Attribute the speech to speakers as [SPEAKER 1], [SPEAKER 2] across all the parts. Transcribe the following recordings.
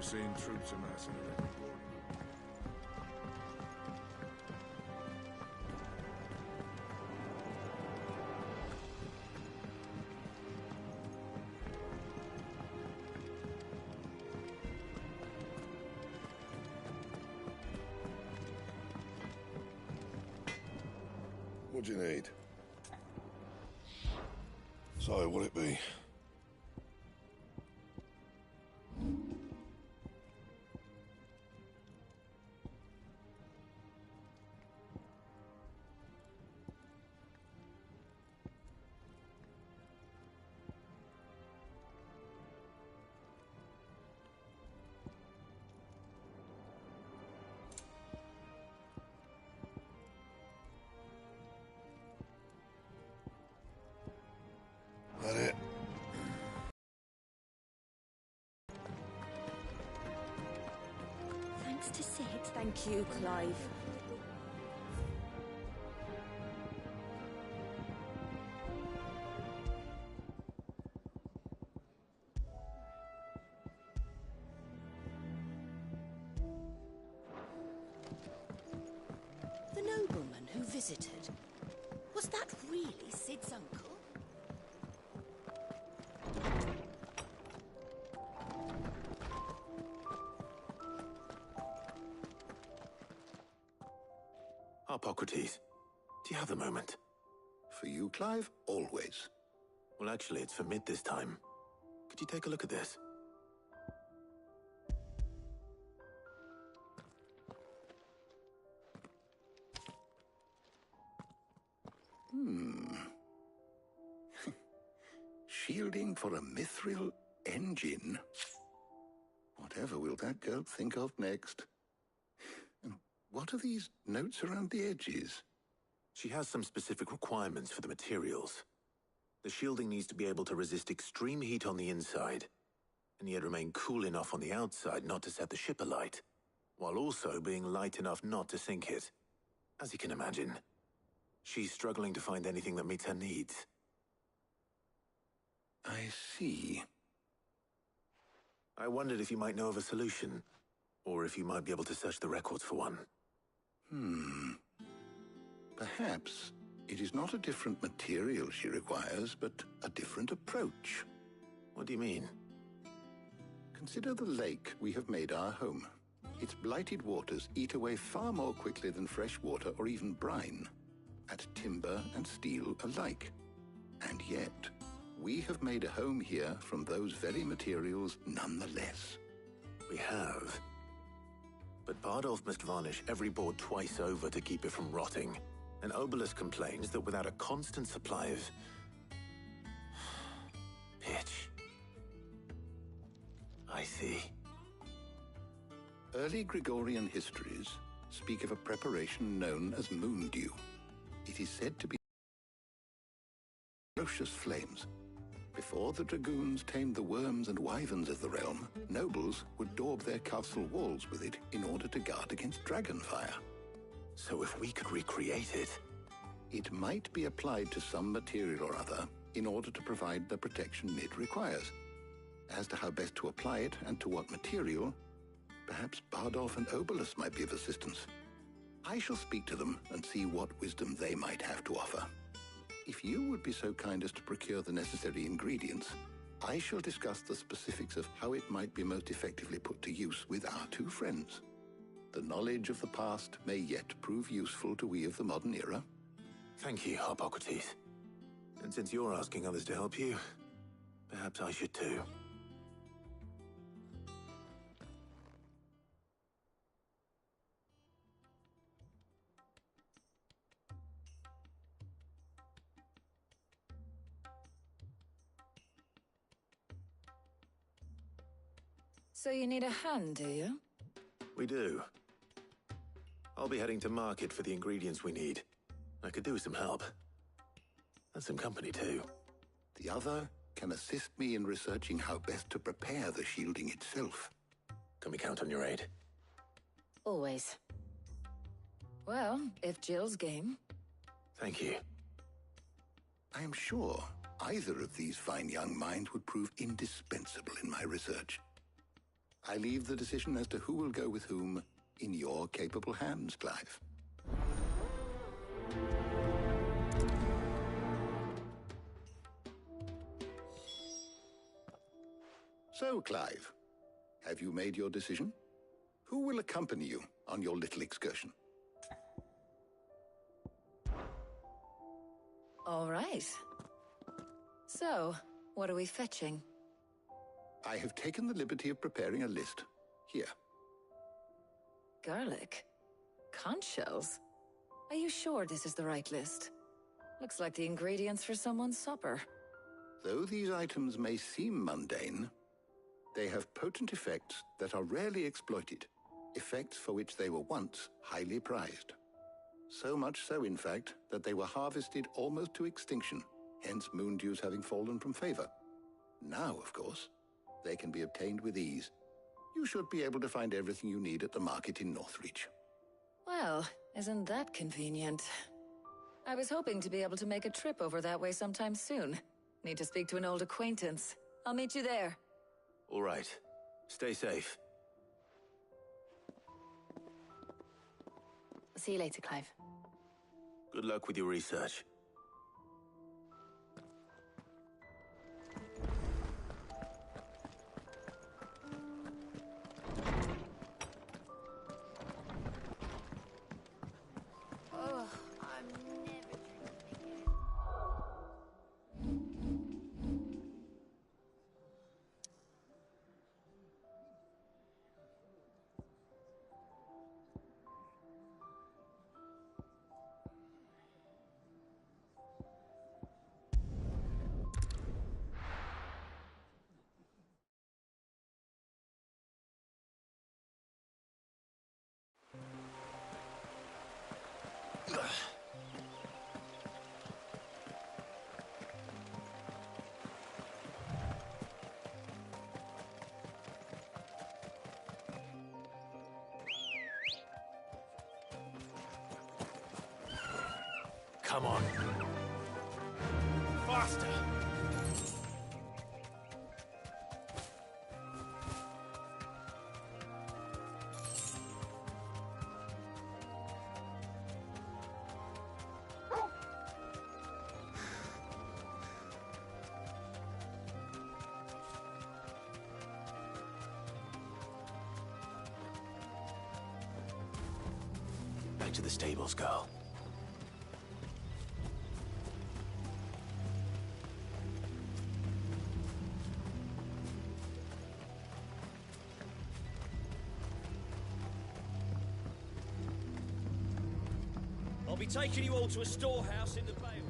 [SPEAKER 1] seen troops amassing at every corner. What'd you need? So, what'd it be? That it?
[SPEAKER 2] Thanks to Sid. Thank you, Clive. The nobleman who visited. Was that really Sid's uncle?
[SPEAKER 3] Hippocrates, do you have a moment?
[SPEAKER 4] For you, Clive? Always.
[SPEAKER 3] Well, actually, it's for mid this time. Could you take a look at this?
[SPEAKER 4] Shielding for a mithril engine? Whatever will that girl think of next? And what are these notes around the edges?
[SPEAKER 3] She has some specific requirements for the materials. The shielding needs to be able to resist extreme heat on the inside, and yet remain cool enough on the outside not to set the ship alight, while also being light enough not to sink it. As you can imagine, she's struggling to find anything that meets her needs.
[SPEAKER 4] I see.
[SPEAKER 3] I wondered if you might know of a solution, or if you might be able to search the records for one.
[SPEAKER 4] Perhaps it is not a different material she requires, but a different approach.
[SPEAKER 3] What do you mean?
[SPEAKER 4] Consider the lake we have made our home. Its blighted waters eat away far more quickly than fresh water or even brine, at timber and steel alike. And yet, we have made a home here from those very materials nonetheless.
[SPEAKER 3] We have. But Bardolph must varnish every board twice over to keep it from rotting. And Obelus complains that without a constant supply of pitch. I see.
[SPEAKER 4] Early Gregorian histories speak of a preparation known as moon dew. It is said to be ferocious flames. Before the dragoons tamed the worms and wyverns of the realm, nobles would daub their castle walls with it in order to guard against dragon fire.
[SPEAKER 3] So if we could recreate it...
[SPEAKER 4] It might be applied to some material or other in order to provide the protection it requires. As to how best to apply it and to what material, perhaps Bardolph and Obelus might be of assistance. I shall speak to them and see what wisdom they might have to offer. If you would be so kind as to procure the necessary ingredients, I shall discuss the specifics of how it might be most effectively put to use with our two friends. The knowledge of the past may yet prove useful to we of the modern era.
[SPEAKER 3] Thank you, Hippocrates. And since you're asking others to help you, perhaps I should too.
[SPEAKER 2] So you need a hand, do you?
[SPEAKER 3] We do. I'll be heading to market for the ingredients we need. I could do with some help. And some company too.
[SPEAKER 4] The other can assist me in researching how best to prepare the shielding itself.
[SPEAKER 3] Can we count on your aid?
[SPEAKER 2] Always. Well, if Jill's game.
[SPEAKER 3] Thank you.
[SPEAKER 4] I am sure either of these fine young minds would prove indispensable in my research. I leave the decision as to who will go with whom in your capable hands, Clive. So, Clive, have you made your decision? Who will accompany you on your little excursion?
[SPEAKER 5] All right. So, what are we fetching?
[SPEAKER 4] I have taken the liberty of preparing a list. Here.
[SPEAKER 5] Garlic? Conch shells? Are you sure this is the right list? Looks like the ingredients for someone's supper.
[SPEAKER 4] Though these items may seem mundane, they have potent effects that are rarely exploited, effects for which they were once highly prized. So much so, in fact, that they were harvested almost to extinction, hence moon dews having fallen from favor. Now, of course, they can be obtained with ease. You should be able to find everything you need at the market in Northreach.
[SPEAKER 5] Well, isn't that convenient? I was hoping to be able to make a trip over that way sometime soon. Need to speak to an old acquaintance. I'll meet you there.
[SPEAKER 3] All right. Stay safe.
[SPEAKER 6] See you later, Clive.
[SPEAKER 3] Good luck with your research.
[SPEAKER 2] Oh, I'm never drinking again.
[SPEAKER 3] Come on. Faster! Back to the stables, girl.
[SPEAKER 7] I'll be taking you all to a storehouse in the Vales.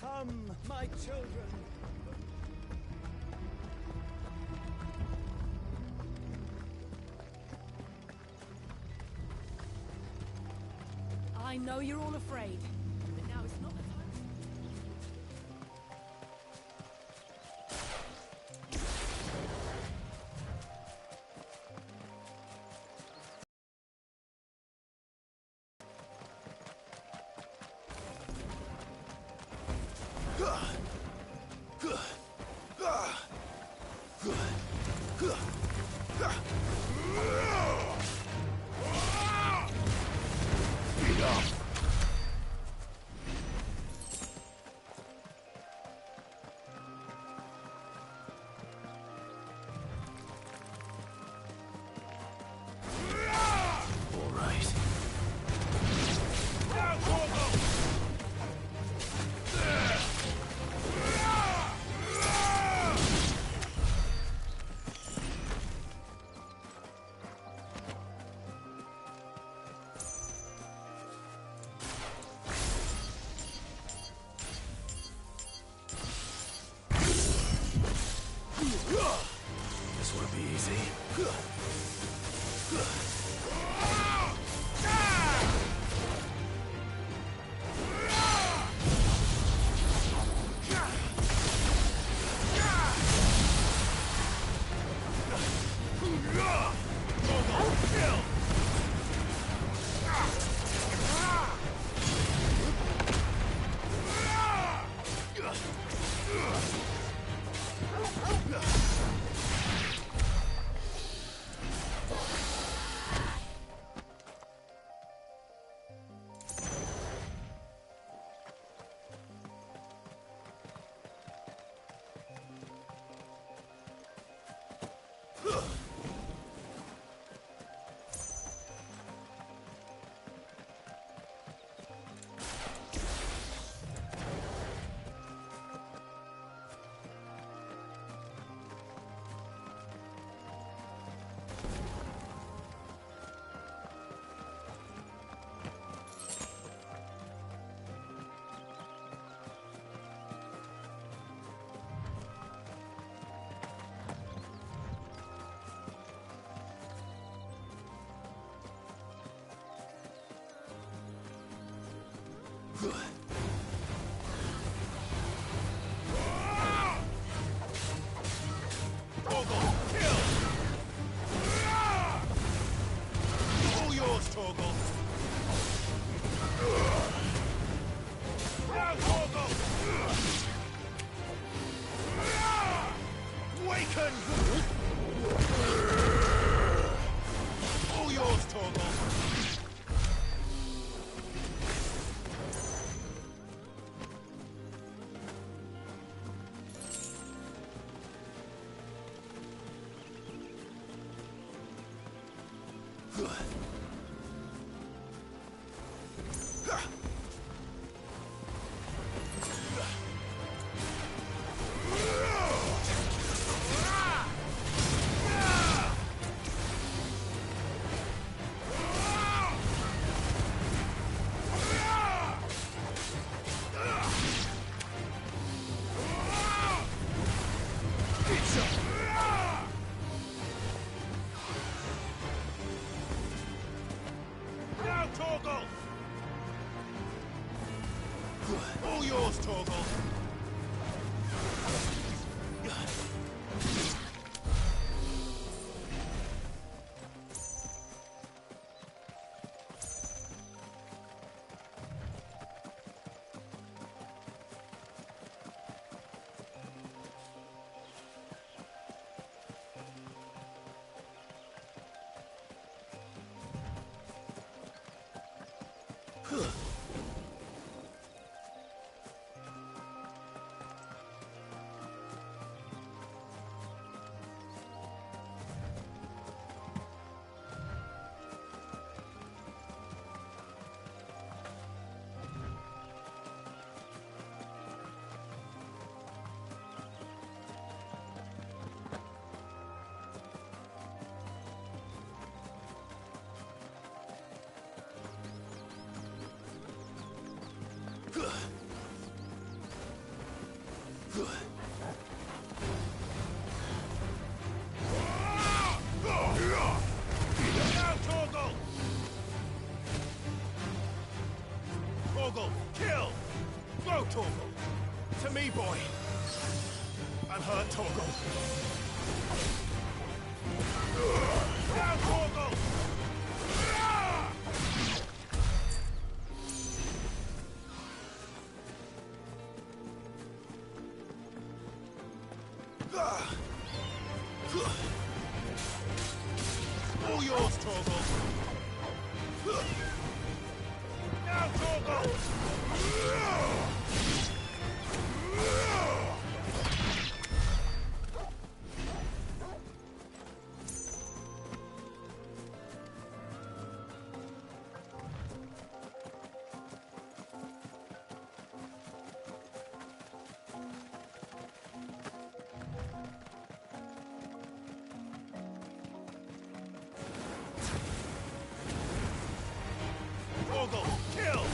[SPEAKER 7] Come, my children.
[SPEAKER 8] I know you're all afraid, but now it's not the time.
[SPEAKER 1] Torgal, kill! All yours, Torgal. Now, Torgal! Waken! All yours, Torgal. Now, Torgal! All yours, Torgal. Now, Torgal! Torgal, kill! Go, Torgal! To me, boy! And hurt Torgal! Now, Torgal! All yours, Torgal! Now, Torgal! Torgal, kill!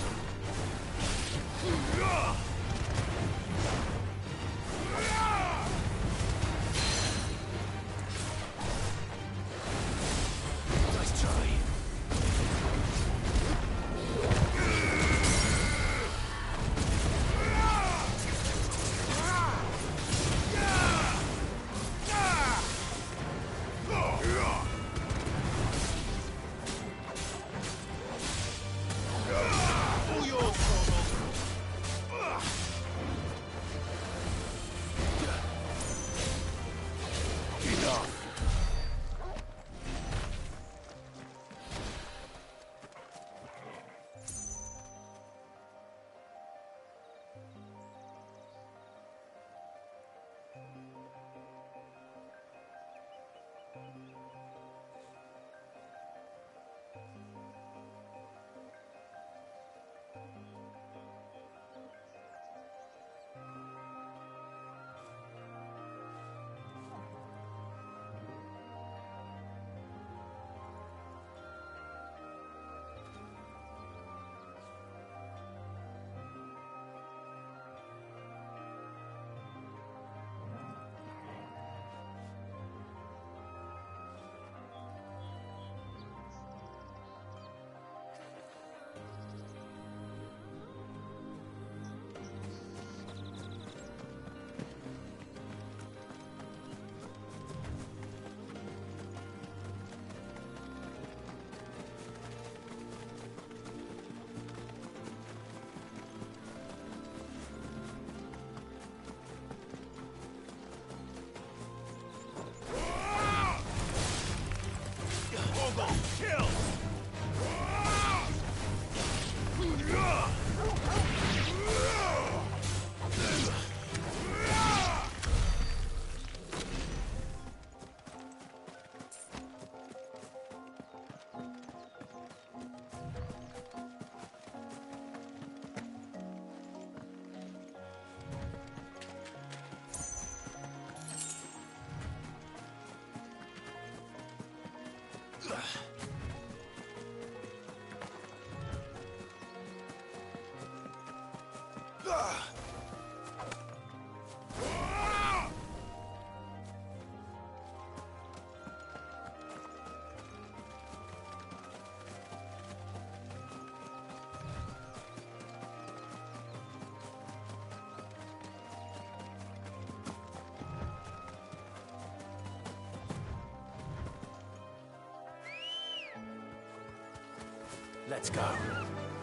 [SPEAKER 1] Let's go.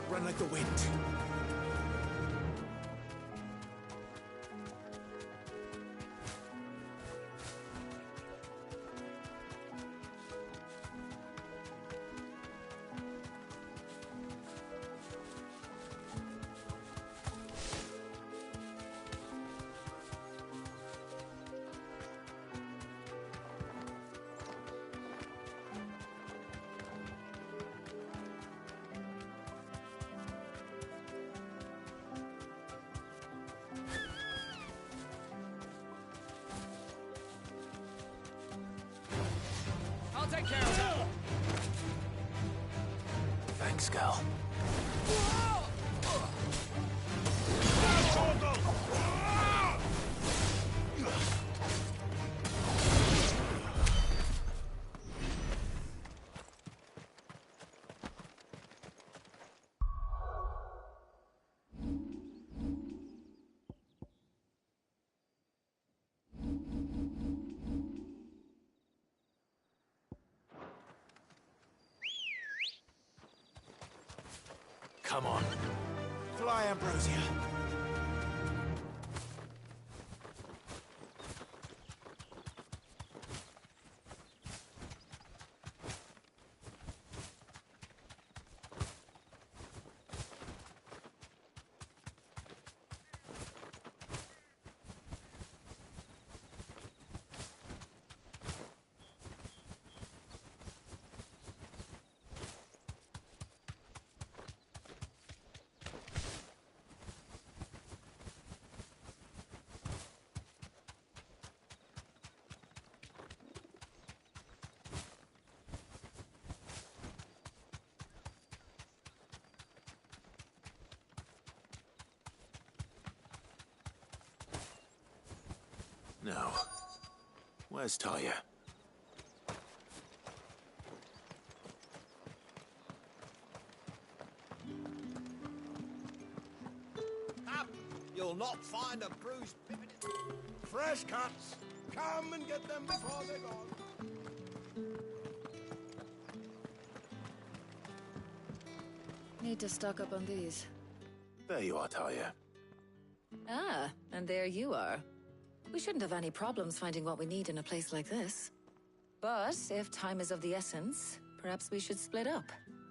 [SPEAKER 1] Run like the wind.
[SPEAKER 8] I'll take care of it.
[SPEAKER 3] Thanks, Gal.
[SPEAKER 1] Come on. Fly, Ambrosia.
[SPEAKER 3] Now, where's Talia?
[SPEAKER 7] Up! You'll not find a bruised pippin.
[SPEAKER 1] Fresh cuts. Come and get them before they're gone.
[SPEAKER 5] Need to stock up on these.
[SPEAKER 3] There you are, Talia.
[SPEAKER 5] Ah, and there you are. We shouldn't have any problems finding what we need in a place like this. But if time is of the essence, perhaps we should split up.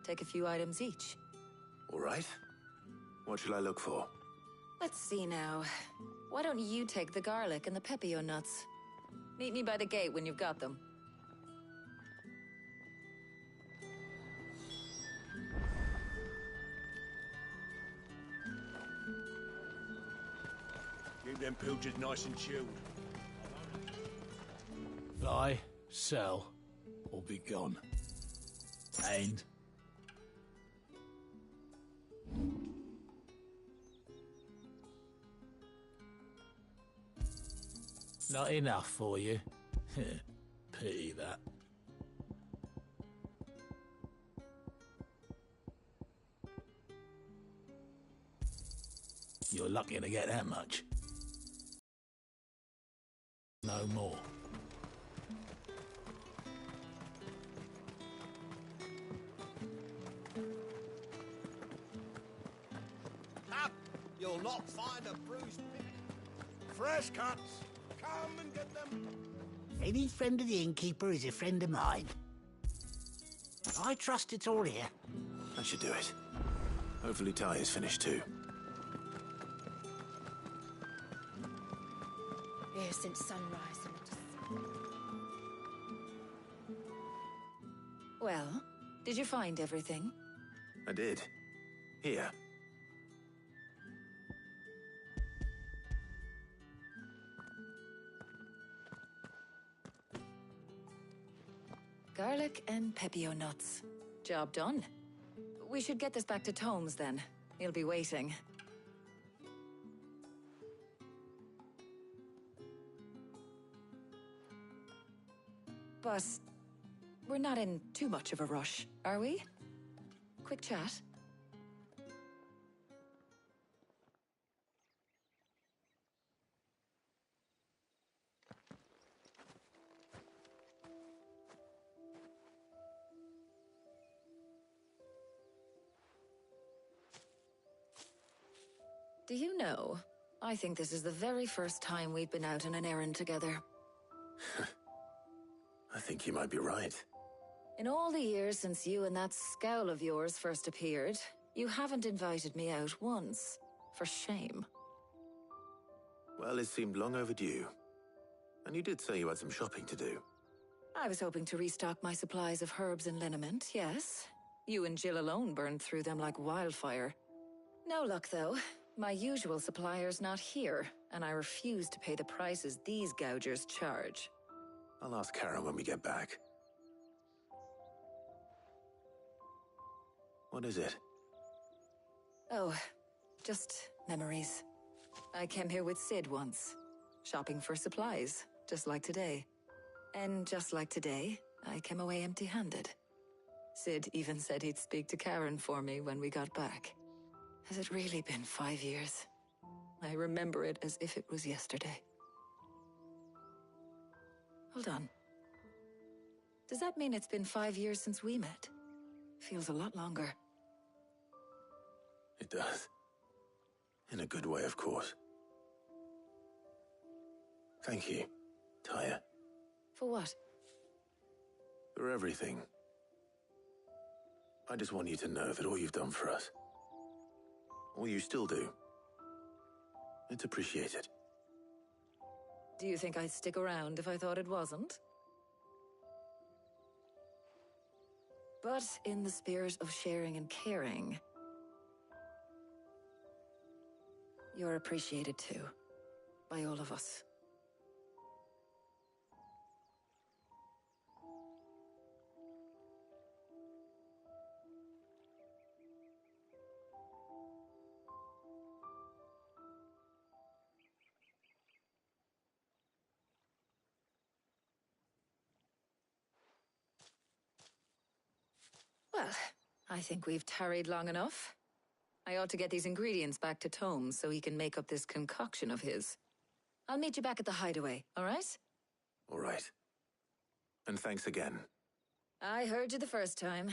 [SPEAKER 5] Take a few items each.
[SPEAKER 3] All right. What shall I look for?
[SPEAKER 5] Let's see now. Why don't you take the garlic and the pepio nuts? Meet me by the gate when you've got them.
[SPEAKER 1] Keep them pilchards nice and chilled.
[SPEAKER 6] Buy, sell, or be gone. And not enough for you. Pity that. You're lucky to get that much. No more.
[SPEAKER 7] Up! You'll not find a bruised pippin.
[SPEAKER 1] Fresh cuts. Come and get them.
[SPEAKER 9] Any friend of the innkeeper is a friend of mine. I trust it's all here.
[SPEAKER 3] That should do it. Hopefully Talia's finished too.
[SPEAKER 2] Here since sunrise and
[SPEAKER 5] Well, did you find everything?
[SPEAKER 3] I did. Here.
[SPEAKER 5] Garlic and pepio nuts. Job done. We should get this back to Tomes then. He'll be waiting. But we're not in too much of a rush, are we? Quick chat. Do you know, I think this is the very first time we've been out on an errand together.
[SPEAKER 3] I think you might be right.
[SPEAKER 5] In all the years since you and that scowl of yours first appeared, you haven't invited me out once. For shame.
[SPEAKER 3] Well, it seemed long overdue. And you did say you had some shopping to do.
[SPEAKER 5] I was hoping to restock my supplies of herbs and liniment, yes. You and Jill alone burned through them like wildfire. No luck, though. My usual supplier's not here, and I refuse to pay the prices these gougers charge.
[SPEAKER 3] I'll ask Karen when we get back. What is it?
[SPEAKER 5] Oh, just memories. I came here with Sid once, shopping for supplies, just like today. And just like today, I came away empty-handed. Sid even said he'd speak to Karen for me when we got back. Has it really been 5 years? I remember it as if it was yesterday. Hold on. Does that mean it's been 5 years since we met? Feels a lot longer.
[SPEAKER 3] It does. In a good way, of course. Thank you, Tyre.
[SPEAKER 5] For what?
[SPEAKER 3] For everything. I just want you to know that all you've done for us, all you still do, it's appreciated.
[SPEAKER 5] Do you think I'd stick around if I thought it wasn't? But in the spirit of sharing and caring, you're appreciated too, by all of us. Well, I think we've tarried long enough. I ought to get these ingredients back to Tomes so he can make up this concoction of his. I'll meet you back at the hideaway, all right?
[SPEAKER 3] All right. And thanks again.
[SPEAKER 5] I heard you the first time.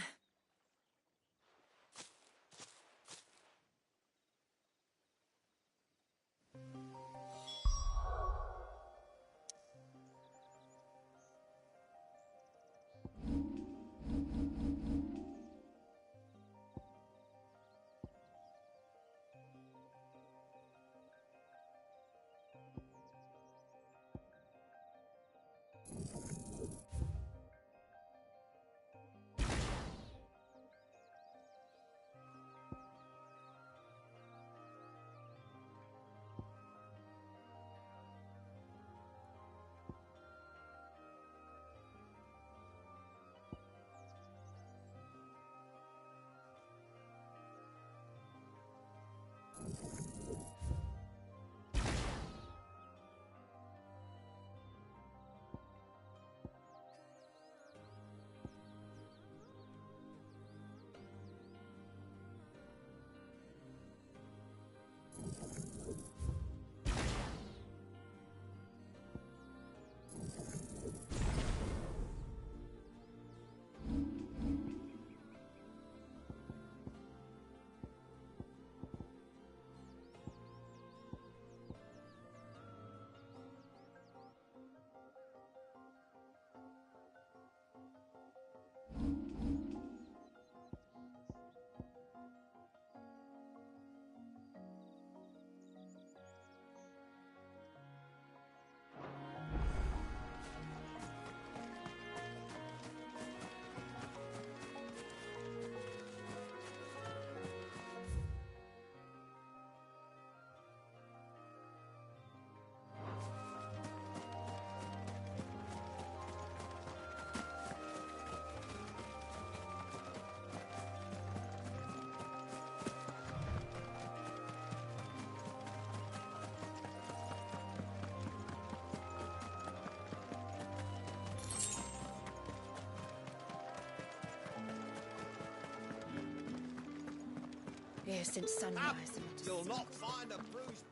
[SPEAKER 2] Here since sunrise.
[SPEAKER 1] You'll not find a bruised...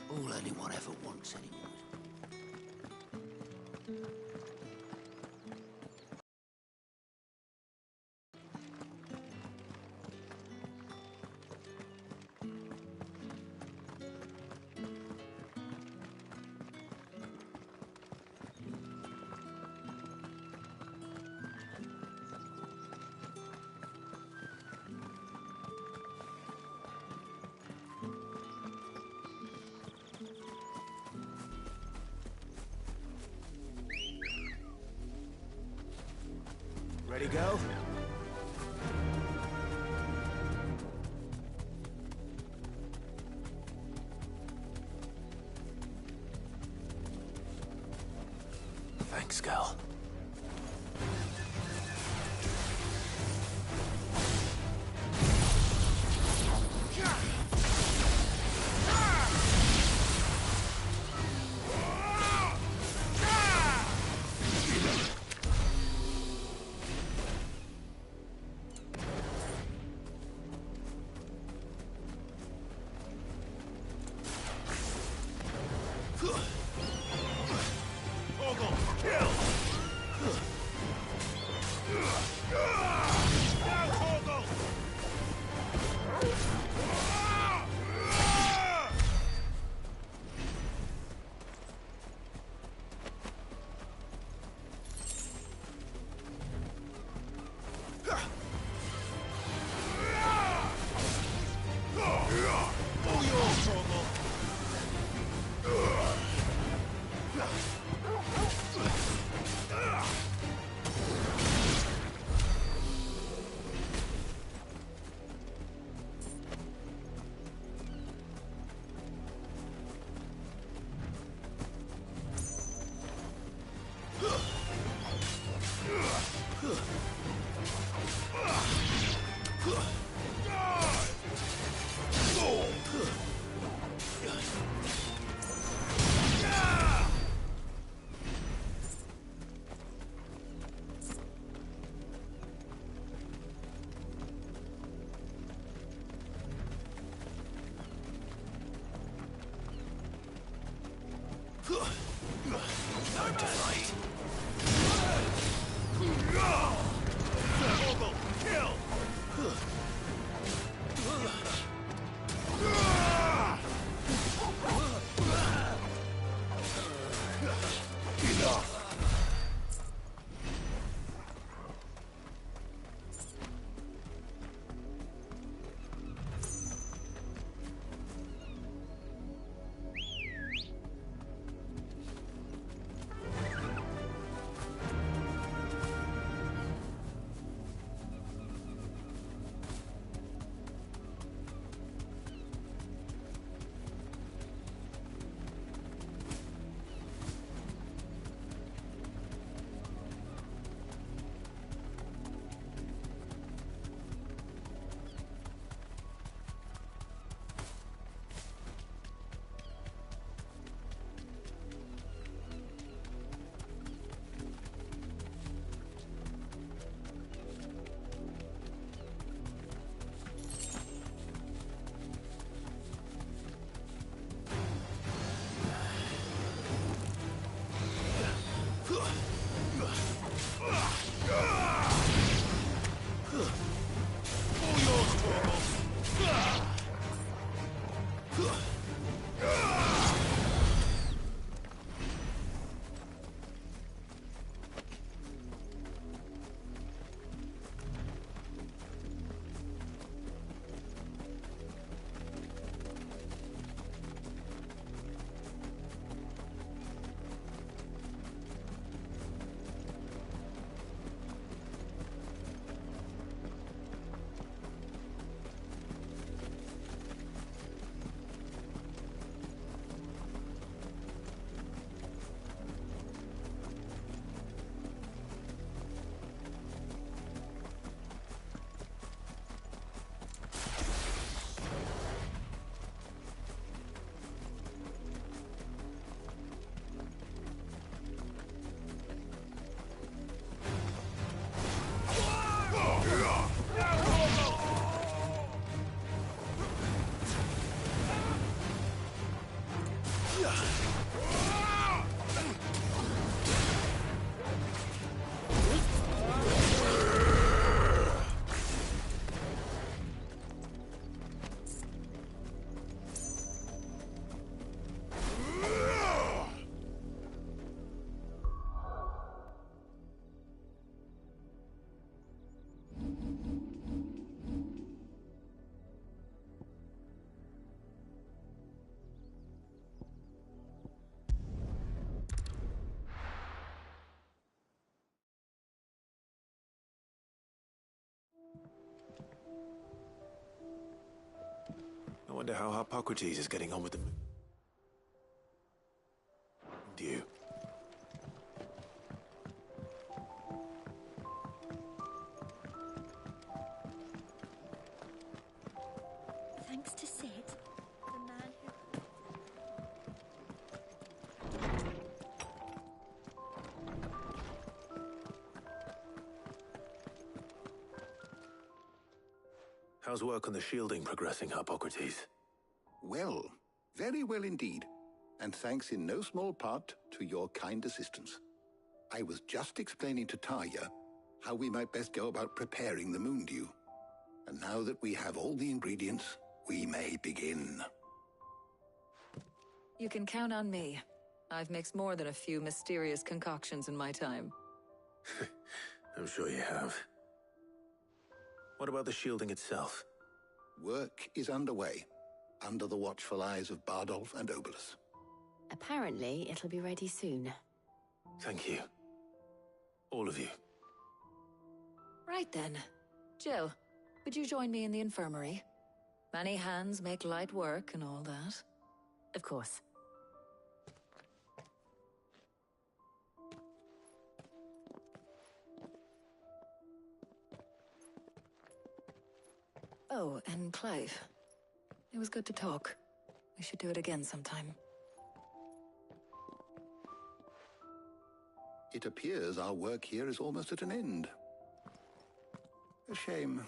[SPEAKER 9] All anyone ever wants anymore.
[SPEAKER 1] Ready, go?
[SPEAKER 3] Thanks, Gal. Time to fight. wonder how Hippocrates is getting on with the you.
[SPEAKER 2] Thanks to Sid, the man who...
[SPEAKER 3] How's work on the shielding progressing, Hippocrates?
[SPEAKER 4] Well, very well indeed. And thanks in no small part to your kind assistance. I was just explaining to Tarja how we might best go about preparing the moon dew. And now that we have all the ingredients, we may begin.
[SPEAKER 5] You can count on me. I've mixed more than a few mysterious concoctions in my time.
[SPEAKER 3] I'm sure you have. What about the shielding itself?
[SPEAKER 4] Work is underway, under the watchful eyes of Bardolph and Obolus.
[SPEAKER 10] Apparently, it'll be ready soon.
[SPEAKER 3] Thank you. All of you.
[SPEAKER 5] Right then. Jill, would you join me in the infirmary? Many hands make light work and all that.
[SPEAKER 10] Of course.
[SPEAKER 5] Oh, and Clive. It was good to talk. We should do it again sometime.
[SPEAKER 4] It appears our work here is almost at an end. A shame.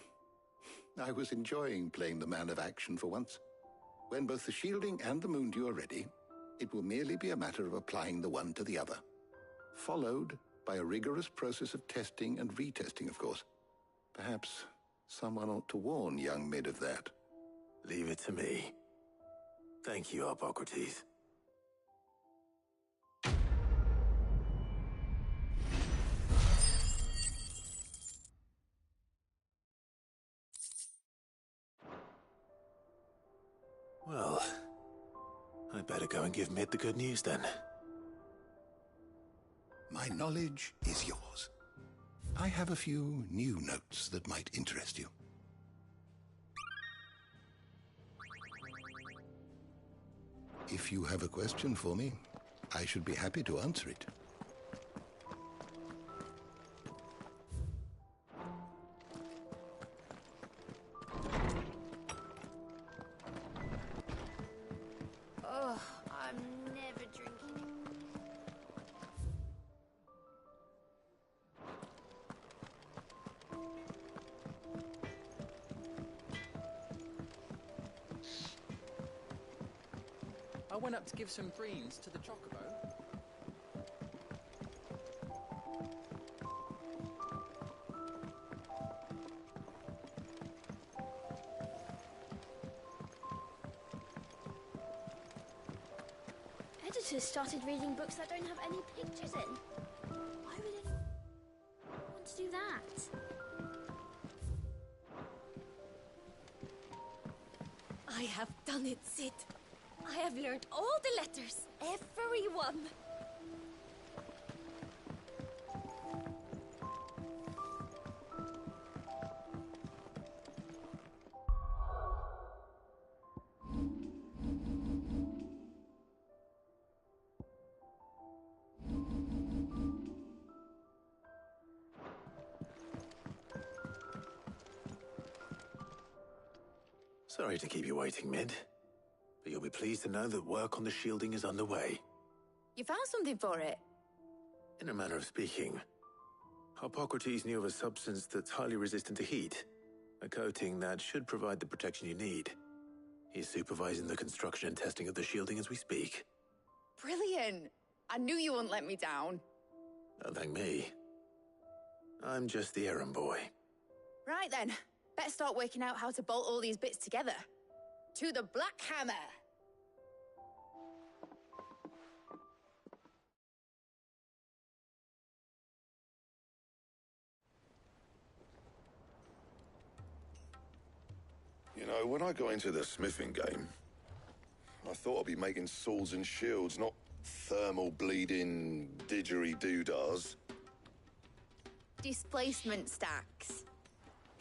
[SPEAKER 4] I was enjoying playing the man of action for once. When both the shielding and the moon dew are ready, it will merely be a matter of applying the one to the other. Followed by a rigorous process of testing and retesting, of course. Perhaps someone ought to warn young Mid of that.
[SPEAKER 3] Leave it to me. Thank you, Hippocrates. Well, I'd better go and give Mid the good news then.
[SPEAKER 4] My knowledge is yours. I have a few new notes that might interest you. If you have a question for me, I should be happy to answer it.
[SPEAKER 2] Oh, I'm never drinking.
[SPEAKER 8] I went up to give some greens to the chocobo.
[SPEAKER 2] Editors started reading books that don't have any pictures in. Why would anyone want to do that? I have done it, Sid. I have learned all the letters. Every one.
[SPEAKER 3] Sorry to keep you waiting, Mid. But you'll be pleased to know that work on the shielding is underway.
[SPEAKER 10] You found something for it?
[SPEAKER 3] In a manner of speaking, Hippocrates knew of a substance that's highly resistant to heat. A coating that should provide the protection you need. He's supervising the construction and testing of the shielding as we speak.
[SPEAKER 10] Brilliant! I knew you wouldn't let me down.
[SPEAKER 3] Don't thank me. I'm just the errand boy.
[SPEAKER 10] Right then, better start working out how to bolt all these bits together. To the Black Hammer!
[SPEAKER 1] You know, when I got into the smithing game, I thought I'd be making swords and shields, not thermal bleeding didgeridoo-dahs.
[SPEAKER 10] Displacement stacks.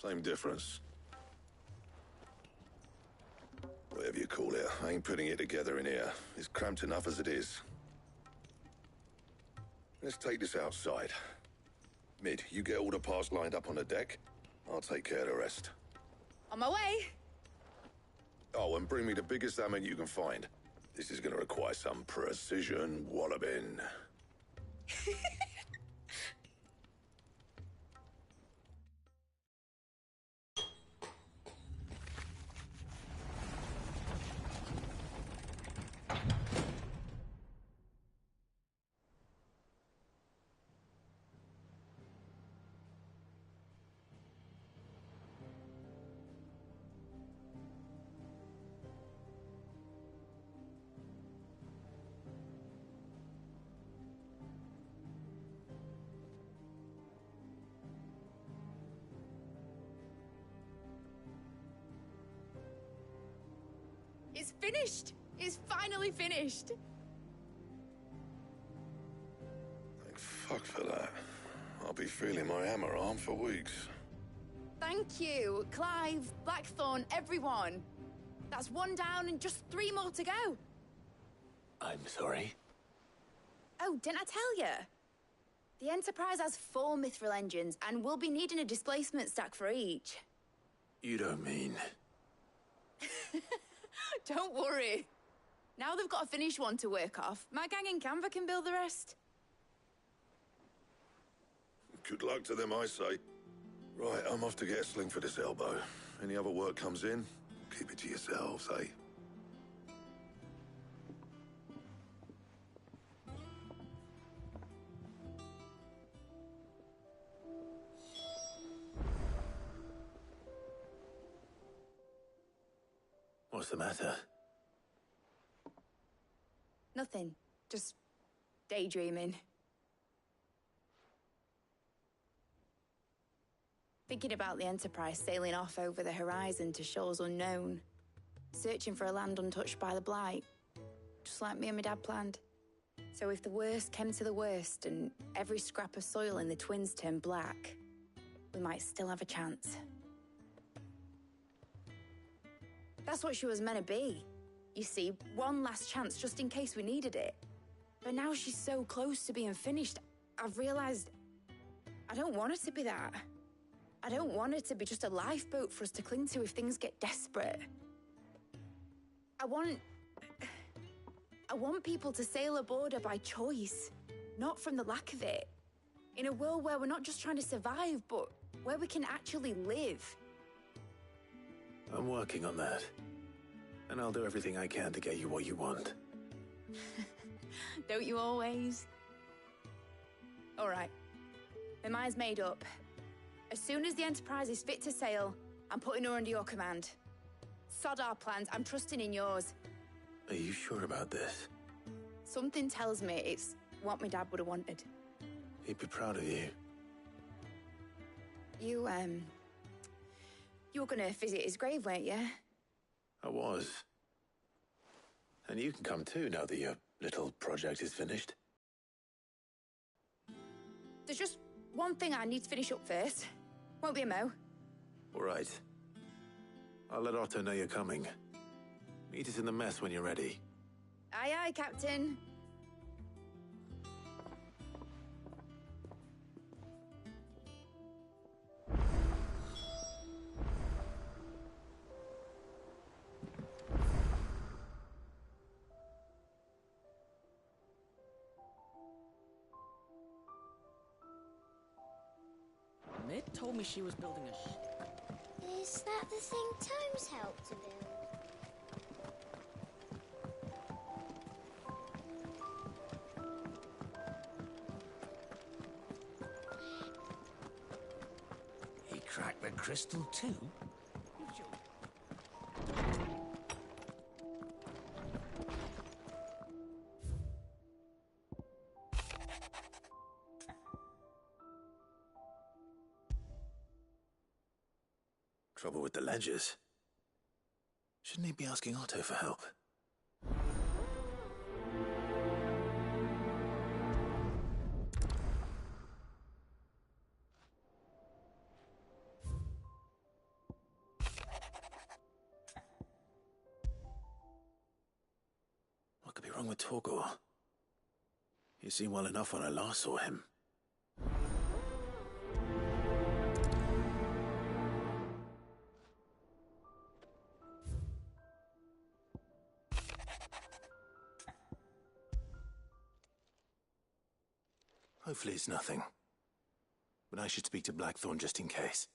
[SPEAKER 1] Same difference. Whatever you ain't putting it together in here. It's cramped enough as it is. Let's take this outside. Mid, you get all the parts lined up on the deck. I'll take care of the rest.
[SPEAKER 10] On my way.
[SPEAKER 1] Oh, and bring me the biggest hammer you can find. This is gonna require some precision walloping.
[SPEAKER 10] It's finished. It's finally finished.
[SPEAKER 1] Thank fuck for that. I'll be feeling my hammer arm for weeks.
[SPEAKER 10] Thank you, Clive, Blackthorn, everyone. That's one down and just 3 more to go.
[SPEAKER 3] I'm sorry.
[SPEAKER 10] Oh, didn't I tell you? The Enterprise has 4 mithril engines, and we'll be needing a displacement stack for each.
[SPEAKER 3] You don't mean...
[SPEAKER 10] Don't worry. Now they've got a finished one to work off. My gang in Canva can build the rest.
[SPEAKER 1] Good luck to them, I say. Right, I'm off to get a sling for this elbow. Any other work comes in, keep it to yourselves, eh?
[SPEAKER 3] What's the matter?
[SPEAKER 10] Nothing. Just daydreaming. Thinking about the Enterprise sailing off over the horizon to shores unknown. Searching for a land untouched by the Blight. Just like me and my dad planned. So if the worst came to the worst and every scrap of soil in the Twins turned black, we might still have a chance. That's what she was meant to be. You see, one last chance just in case we needed it. But now she's so close to being finished, I've realized I don't want it to be that. I don't want it to be just a lifeboat for us to cling to if things get desperate. I want people to sail aboard her by choice, not from the lack of it. In a world where we're not just trying to survive, but where we can actually live.
[SPEAKER 3] I'm working on that. And I'll do everything I can to get you what you want.
[SPEAKER 10] Don't you always? All right. My mind's made up. As soon as the Enterprise is fit to sail, I'm putting her under your command. Sod our plans, I'm trusting in yours.
[SPEAKER 3] Are you sure about this?
[SPEAKER 10] Something tells me it's what my dad would have wanted.
[SPEAKER 3] He'd be proud of you.
[SPEAKER 10] You were gonna visit his grave, weren't you?
[SPEAKER 3] I was. And you can come too now that your little project is finished.
[SPEAKER 10] There's just one thing I need to finish up first. Won't be a mo.
[SPEAKER 3] All right. I'll let Otto know you're coming. Meet us in the mess when you're ready.
[SPEAKER 10] Aye, aye, Captain.
[SPEAKER 8] Mid told me she was building a ship.
[SPEAKER 2] Is that the thing Tomes helped to build?
[SPEAKER 7] He cracked the crystal too?
[SPEAKER 3] Trouble with the ledgers. Shouldn't he be asking Otto for help? wrong with Torgor? He seemed well enough when I last saw him. Hopefully it's nothing. But I should speak to Blackthorn just in case.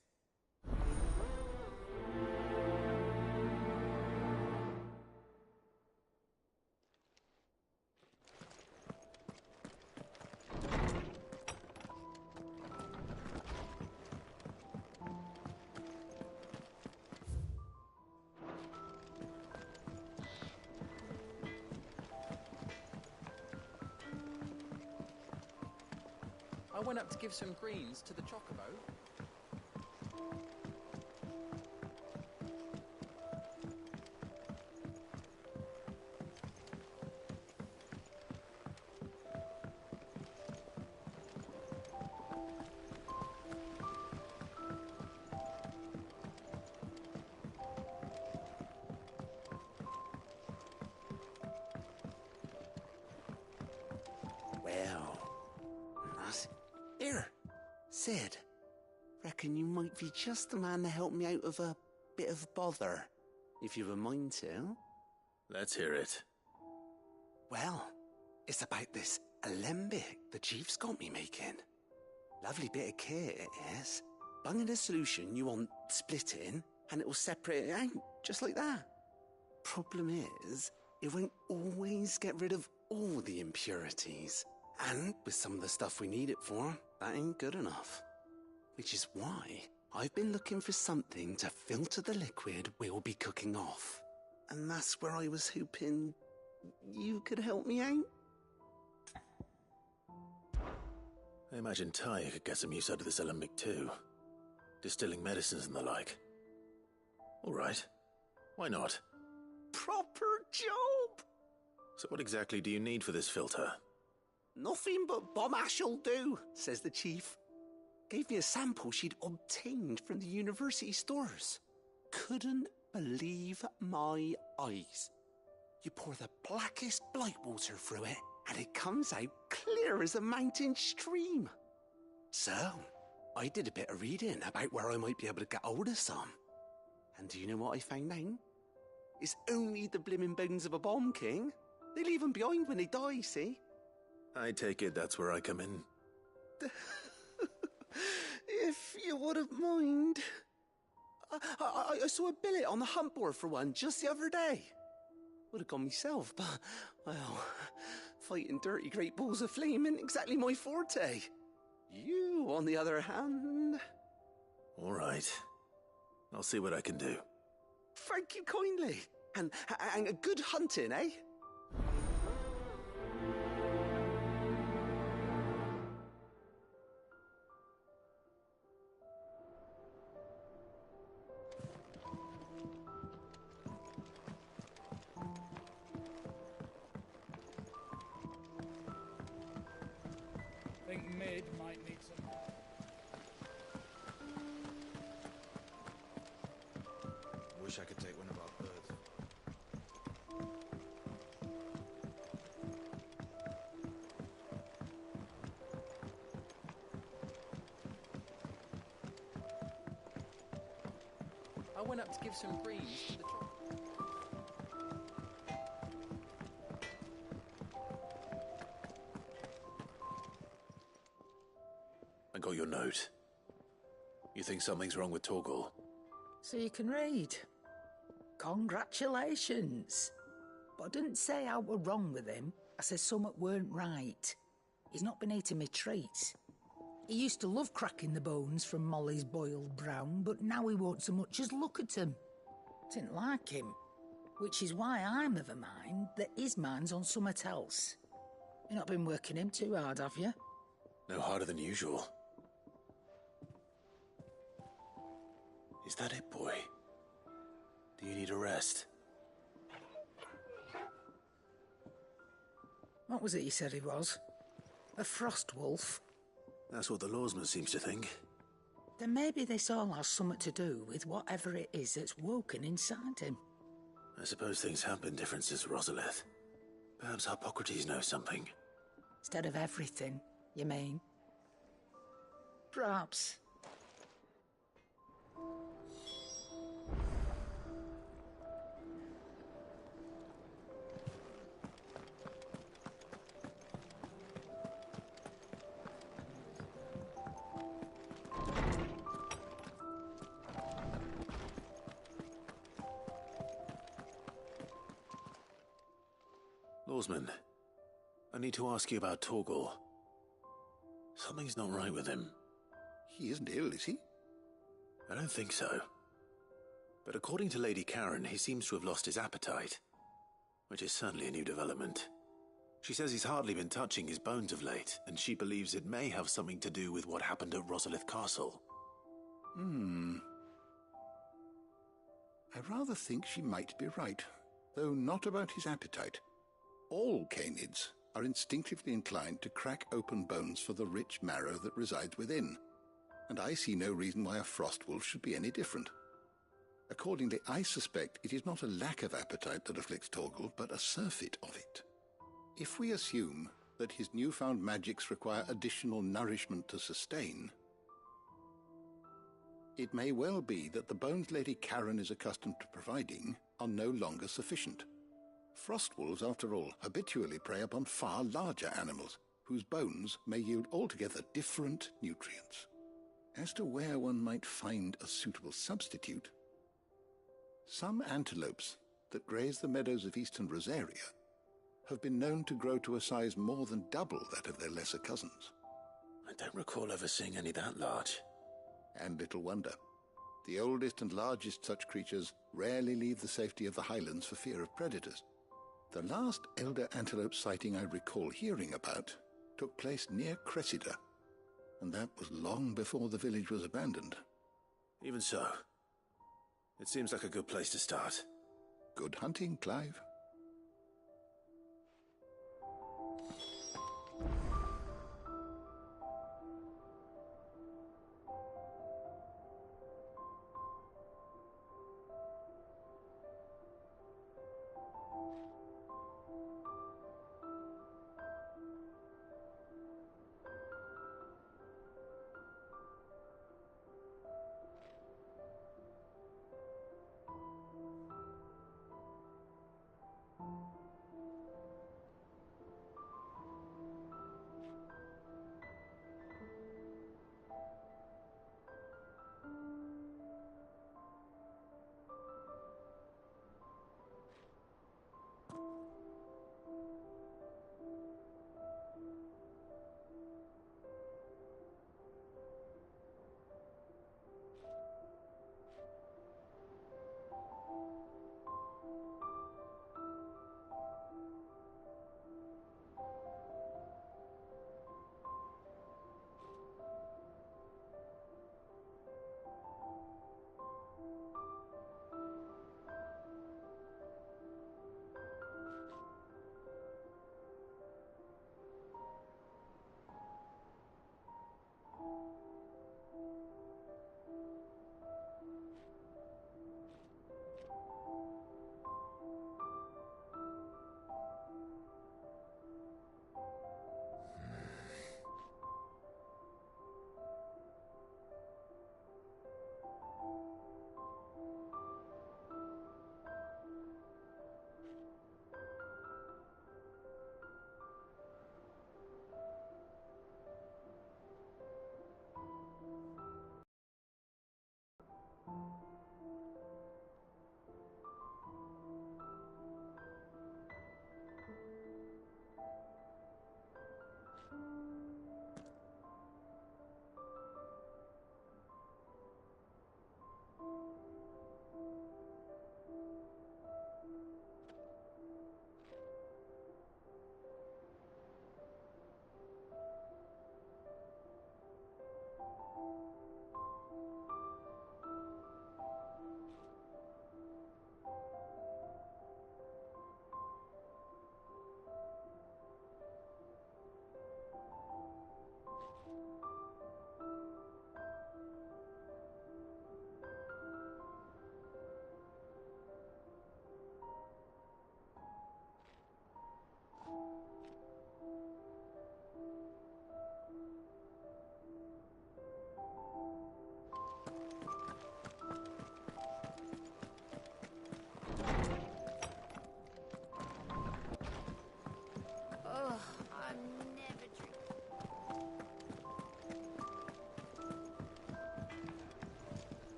[SPEAKER 8] I went up to give some greens to the chocobo.
[SPEAKER 9] Well, that's... Here, Sid. Reckon you might be just the man to help me out of a bit of bother, if you've a mind to.
[SPEAKER 3] Let's hear it.
[SPEAKER 9] Well, it's about this alembic the chief's got me making. Lovely bit of kit it is. Bunging a solution you want splitting, and it will separate it out, just like that. Problem is, it won't always get rid of all the impurities. And with some of the stuff we need it for, that ain't good enough. Which is why I've been looking for something to filter the liquid we'll be cooking off. And that's where I was hoping you could help me out.
[SPEAKER 3] I imagine Ty could get some use out of this alembic too. Distilling medicines and the like. All right. Why not?
[SPEAKER 9] Proper job!
[SPEAKER 3] So what exactly do you need for this filter?
[SPEAKER 9] Nothing but bomb ash'll do, says the chief. Gave me a sample she'd obtained from the university stores. Couldn't believe my eyes. You pour the blackest blight water through it, and it comes out clear as a mountain stream. So, I did a bit of reading about where I might be able to get hold of some. And do you know what I found out? It's only the blimmin' bones of a bomb king. They leave them behind when they die, see?
[SPEAKER 3] I take it that's where I come in.
[SPEAKER 9] If you wouldn't mind. I saw a billet on the hunt board for one just the other day. Would have gone myself, but, well, fighting dirty great balls of flame ain't exactly my forte. You, on the other hand...
[SPEAKER 3] All right. I'll see what I can do.
[SPEAKER 9] Thank you kindly. And a good hunting, eh?
[SPEAKER 6] Think Mid might need some.
[SPEAKER 7] Wish I could take one of our birds.
[SPEAKER 8] I went up to give some greens to the chocobo.
[SPEAKER 3] I got your note. You think something's wrong with Torgal?
[SPEAKER 11] So you can read. Congratulations. But I didn't say I were wrong with him. I said something weren't right. He's not been eating me treats. He used to love cracking the bones from Molly's boiled brown, but now he won't so much as look at 'em. Didn't like him. Which is why I'm of a mind that his mind's on something else. You've not been working him too hard, have you?
[SPEAKER 3] No harder than usual. Is that it, boy? Do you need a rest?
[SPEAKER 11] What was it you said he was? A frost wolf?
[SPEAKER 3] That's what the lawsman seems to think.
[SPEAKER 11] Then maybe this all has something to do with whatever it is that's woken inside him.
[SPEAKER 3] I suppose things have been different since Rosalith. Perhaps Hippocrates knows something.
[SPEAKER 11] Instead of everything, you mean? Perhaps.
[SPEAKER 3] Lawsman, I need to ask you about Torgal. Something's not right with him.
[SPEAKER 4] He isn't ill, is he?
[SPEAKER 3] I don't think so. But according to Lady Karen, he seems to have lost his appetite, which is certainly a new development. She says he's hardly been touching his bones of late, and she believes it may have something to do with what happened at Rosalith Castle.
[SPEAKER 4] I rather think she might be right, though not about his appetite. All canids are instinctively inclined to crack open bones for the rich marrow that resides within, and I see no reason why a frostwolf should be any different. Accordingly, I suspect it is not a lack of appetite that afflicts Torgal, but a surfeit of it. If we assume that his newfound magics require additional nourishment to sustain, it may well be that the bones Lady Karen is accustomed to providing are no longer sufficient. Frostwolves, after all, habitually prey upon far larger animals, whose bones may yield altogether different nutrients. As to where one might find a suitable substitute, some antelopes that graze the meadows of eastern Rosaria have been known to grow to a size more than double that of their lesser cousins.
[SPEAKER 3] I don't recall ever seeing any that large.
[SPEAKER 4] And little wonder. The oldest and largest such creatures rarely leave the safety of the highlands for fear of predators. The last elder antelope sighting I recall hearing about took place near Cressida, and that was long before the village was abandoned.
[SPEAKER 3] Even so, it seems like a good place to start.
[SPEAKER 4] Good hunting, Clive.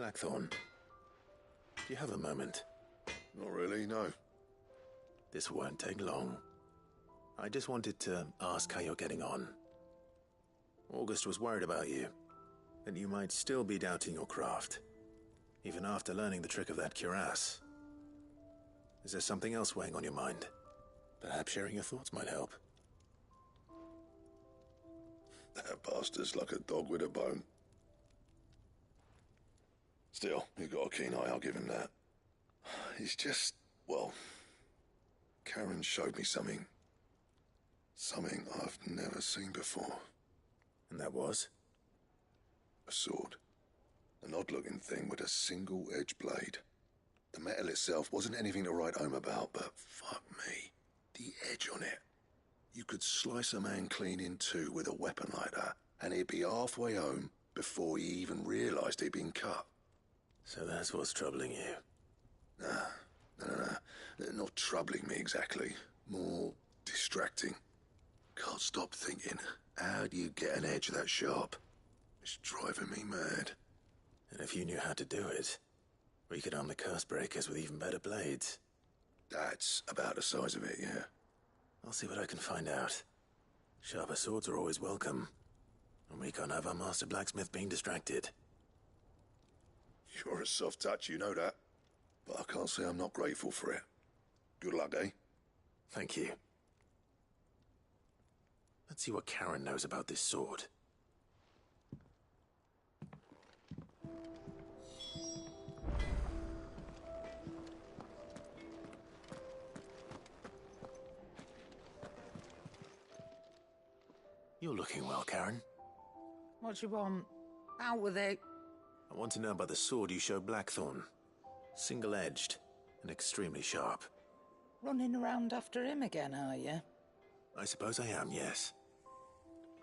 [SPEAKER 3] Blackthorn, do you have a moment?
[SPEAKER 1] Not really, no.
[SPEAKER 3] This won't take long. I just wanted to ask how you're getting on. August was worried about you, that you might still be doubting your craft, even after learning the trick of that cuirass. Is there something else weighing on your mind? Perhaps sharing your thoughts might help.
[SPEAKER 1] That bastard's like a dog with a bone. Still, you've got a keen eye, I'll give him that. It's just, well, Karen showed me something. Something I've never seen before.
[SPEAKER 3] And that was?
[SPEAKER 1] A sword. An odd-looking thing with a single-edged blade. The metal itself wasn't anything to write home about, but fuck me, the edge on it. You could slice a man clean in two with a weapon like that, and he'd be halfway home before he even realised he'd been cut.
[SPEAKER 3] So that's what's troubling you?
[SPEAKER 1] Nah. Not troubling me exactly. More distracting. Can't stop thinking, how do you get an edge that sharp? It's driving me mad.
[SPEAKER 3] And if you knew how to do it, we could arm the curse breakers with even better blades.
[SPEAKER 1] That's about the size of it, yeah.
[SPEAKER 3] I'll see what I can find out. Sharper swords are always welcome. And we can't have our master blacksmith being distracted.
[SPEAKER 1] You're a soft touch, you know that. But I can't say I'm not grateful for it. Good luck, eh?
[SPEAKER 3] Thank you. Let's see what Karen knows about this sword. You're looking well, Karen.
[SPEAKER 11] What do you want? Out with it.
[SPEAKER 3] I want to know about the sword you showed Blackthorn. Single-edged and extremely sharp.
[SPEAKER 11] Running around after him again, are you?
[SPEAKER 3] I suppose I am, yes.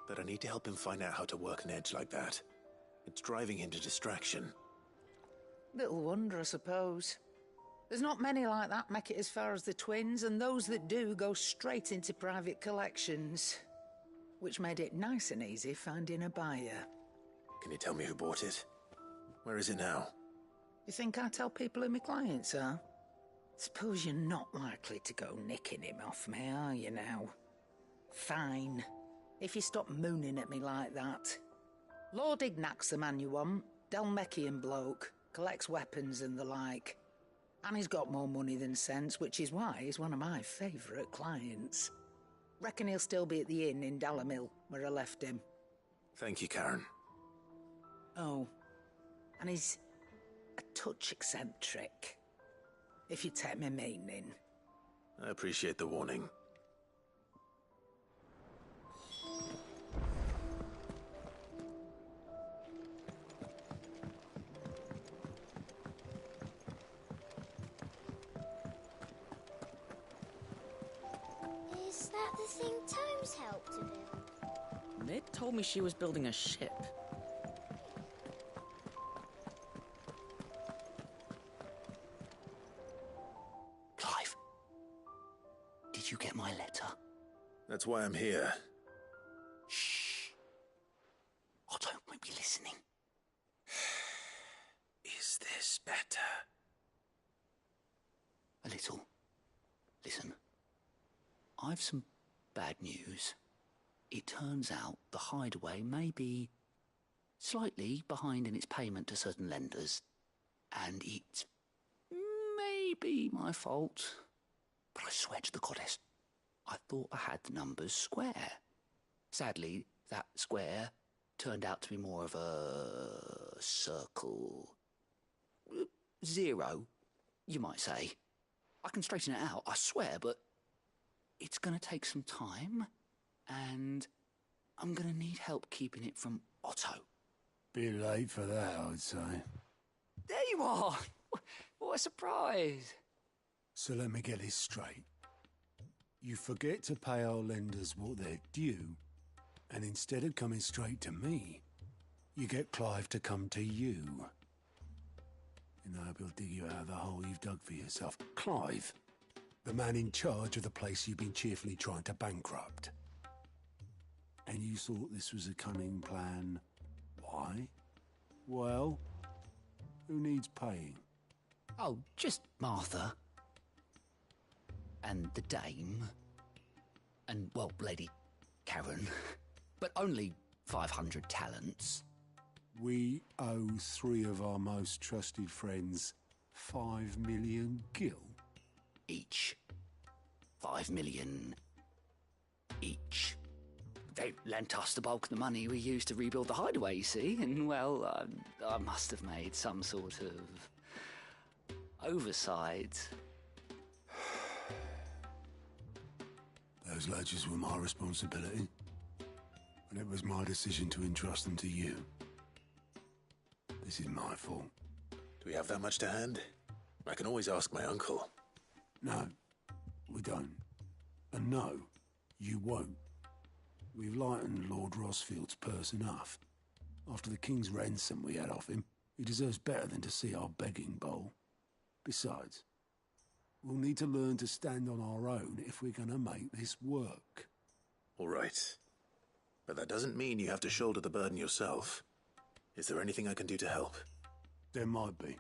[SPEAKER 3] But I need to help him find out how to work an edge like that. It's driving him to distraction.
[SPEAKER 11] Little wonder, I suppose. There's not many like that make it as far as the twins, and those that do go straight into private collections. Which made it nice and easy finding a buyer.
[SPEAKER 3] Can you tell me who bought it? Where is it now?
[SPEAKER 11] You think I tell people who my clients are? Suppose you're not likely to go nicking him off me, are you now? Fine. If you stop mooning at me like that. Lord Ignac's the man you want. Delmechian bloke. Collects weapons and the like. And he's got more money than sense, which is why he's one of my favourite clients. Reckon he'll still be at the inn in Dalamil, where I left him.
[SPEAKER 3] Thank you, Karen.
[SPEAKER 11] Oh, and he's a touch eccentric, if you take my meaning.
[SPEAKER 3] I appreciate the warning.
[SPEAKER 2] Is that the thing Tomes helped to build?
[SPEAKER 8] Ned told me she was building a ship.
[SPEAKER 9] Clive, did you get my letter?
[SPEAKER 3] That's why I'm here.
[SPEAKER 9] Shh. Otto won't be listening.
[SPEAKER 3] Is this better?
[SPEAKER 9] A little. Listen, I've some bad news. It turns out the hideaway may be slightly behind in its payment to certain lenders, and it may be my fault. But I swear to the goddess, I thought I had the numbers square. Sadly, that square turned out to be more of a circle. Zero, you might say. I can straighten it out, I swear, but it's going to take some time, and I'm going to need help keeping it from Otto.
[SPEAKER 12] Bit late for that, I'd say.
[SPEAKER 9] There you are! What a surprise!
[SPEAKER 12] So let me get this straight. You forget to pay our lenders what they're due, and instead of coming straight to me, you get Clive to come to you. And I hope he'll dig you out of the hole you've dug for yourself. Clive, the man in charge of the place you've been cheerfully trying to bankrupt. And you thought this was a cunning plan. Why? Well, Who needs paying?
[SPEAKER 13] Oh, just Martha. And the dame. And, well, Lady Karen. But only 500 talents.
[SPEAKER 12] We owe 3 of our most trusted friends 5 million gil.
[SPEAKER 13] Each. 5 million each. They lent us the bulk of the money we used to rebuild the hideaway, you see, and, well, I must have made some sort of oversight.
[SPEAKER 12] Those ledgers were my responsibility, and it was my decision to entrust them to you. This is my fault.
[SPEAKER 3] Do we have that much to hand? I can always ask my uncle.
[SPEAKER 12] No, we don't. And no, you won't. We've lightened Lord Rosfield's purse enough. After the king's ransom we had off him, he deserves better than to see our begging bowl. Besides, we'll need to learn to stand on our own if we're gonna make this work.
[SPEAKER 3] All right. But that doesn't mean you have to shoulder the burden yourself. Is there anything I can do to help?
[SPEAKER 12] There might be.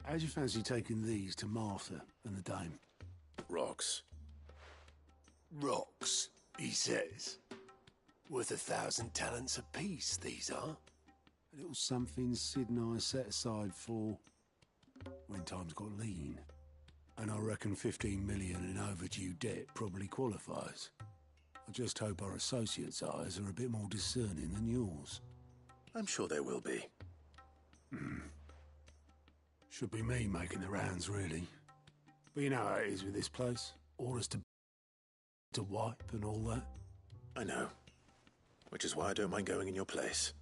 [SPEAKER 12] How'd you fancy taking these to Martha and the dame?
[SPEAKER 3] Rocks.
[SPEAKER 14] Rocks, he says. Worth 1,000 talents apiece, these are.
[SPEAKER 12] A little something Sid and I set aside for when times got lean. And I reckon 15 million in overdue debt probably qualifies. I just hope our associates' eyes are a bit more discerning than yours.
[SPEAKER 3] I'm sure there will be.
[SPEAKER 12] Should be me making the rounds, really. But you know how it is with this place. Orders to wipe and all that.
[SPEAKER 3] I know. Which is why I don't mind going in your place.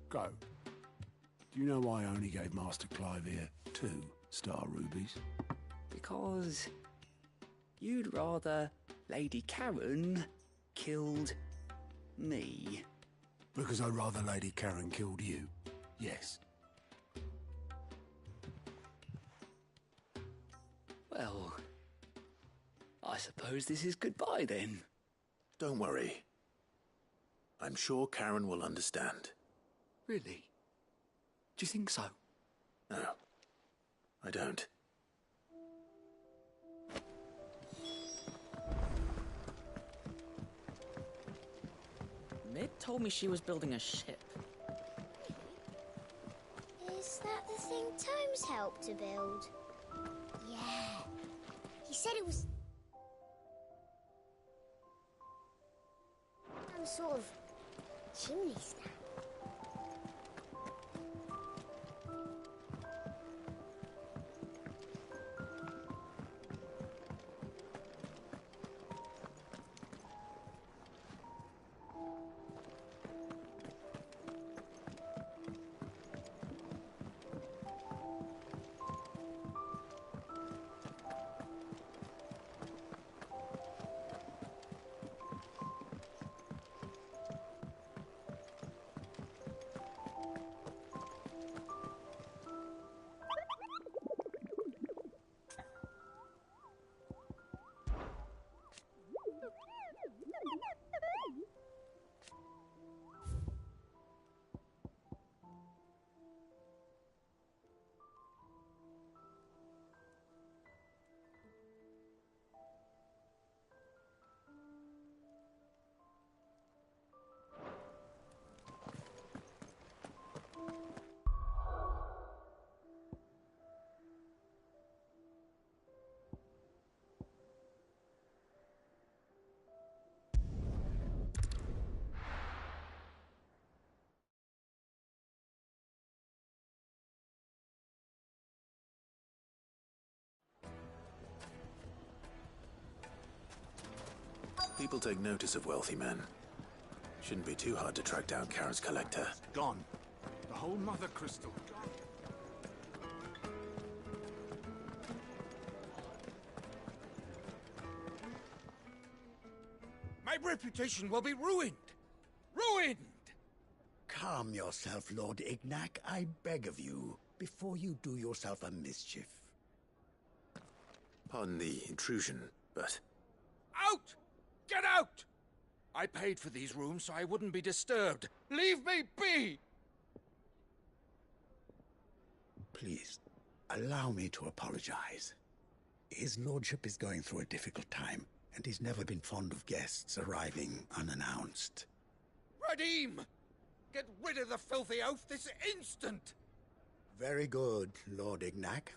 [SPEAKER 12] Go. Do you know why I only gave Master Clive here 2 star rubies?
[SPEAKER 13] Because you'd rather Lady Karen killed me.
[SPEAKER 12] Because I'd rather Lady Karen killed you. Yes.
[SPEAKER 13] Well, I suppose this is goodbye then.
[SPEAKER 3] Don't worry. I'm sure Karen will understand.
[SPEAKER 13] Really? Do you think so?
[SPEAKER 3] No, I don't.
[SPEAKER 8] Mid told me she was building a ship.
[SPEAKER 2] Is that the thing Tomes helped to build? Yeah. He said it was some sort of chimney stack.
[SPEAKER 3] People take notice of wealthy men. Shouldn't be too hard to track down Karen's collector.
[SPEAKER 15] Gone. The whole mother crystal.
[SPEAKER 14] My reputation will be ruined! Ruined!
[SPEAKER 16] Calm yourself, Lord Ignac, I beg of you, before you do yourself a mischief.
[SPEAKER 3] Pardon the intrusion, but...
[SPEAKER 14] Out! Get out! I paid for these rooms so I wouldn't be disturbed. Leave me be!
[SPEAKER 16] Please, allow me to apologize. His lordship is going through a difficult time, and he's never been fond of guests arriving unannounced.
[SPEAKER 15] Radim! Get rid of the filthy oaf this instant!
[SPEAKER 16] Very good, Lord Ignac.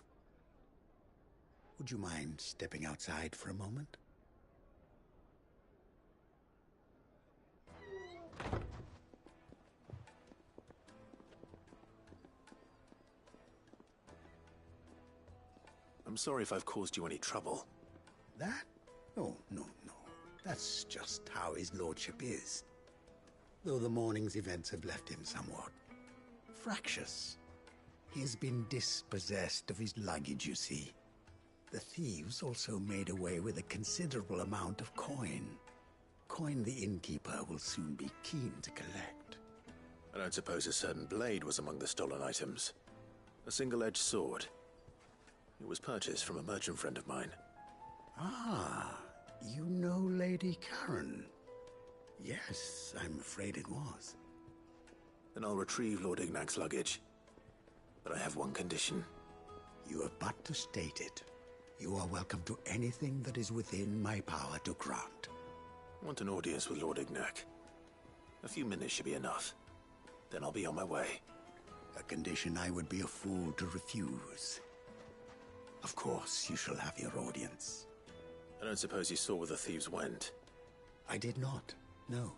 [SPEAKER 16] Would you mind stepping outside for a moment?
[SPEAKER 3] I'm sorry if I've caused you any trouble.
[SPEAKER 16] That? Oh, no. That's just how his lordship is. Though the morning's events have left him somewhat fractious. He's been dispossessed of his luggage, you see. The thieves also made away with a considerable amount of coin. Coin the innkeeper will soon be keen to collect.
[SPEAKER 3] I don't suppose a certain blade was among the stolen items. A single-edged sword. It was purchased from a merchant friend of mine.
[SPEAKER 16] Ah, you know Lady Karen. Yes, I'm afraid it was.
[SPEAKER 3] Then I'll retrieve Lord Ignac's luggage. But I have one condition.
[SPEAKER 16] You have but to state it. You are welcome to anything that is within my power to grant.
[SPEAKER 3] I want an audience with Lord Ignac. A few minutes should be enough. Then I'll be on my way.
[SPEAKER 16] A condition I would be a fool to refuse. Of course, you shall have your audience.
[SPEAKER 3] I don't suppose you saw where the thieves went?
[SPEAKER 16] I did not, no.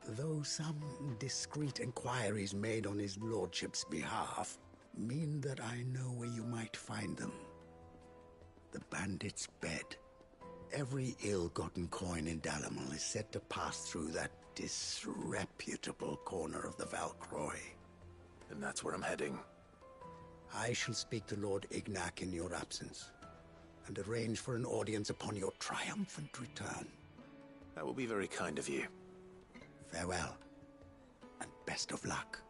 [SPEAKER 16] Though some discreet inquiries made on his lordship's behalf mean that I know where you might find them. The bandit's bed. Every ill-gotten coin in Dalamal is said to pass through that disreputable corner of the Valcroy.
[SPEAKER 3] And that's where I'm heading.
[SPEAKER 16] I shall speak to Lord Ignac in your absence, and arrange for an audience upon your triumphant return.
[SPEAKER 3] That will be very kind of you.
[SPEAKER 16] Farewell, and best of luck.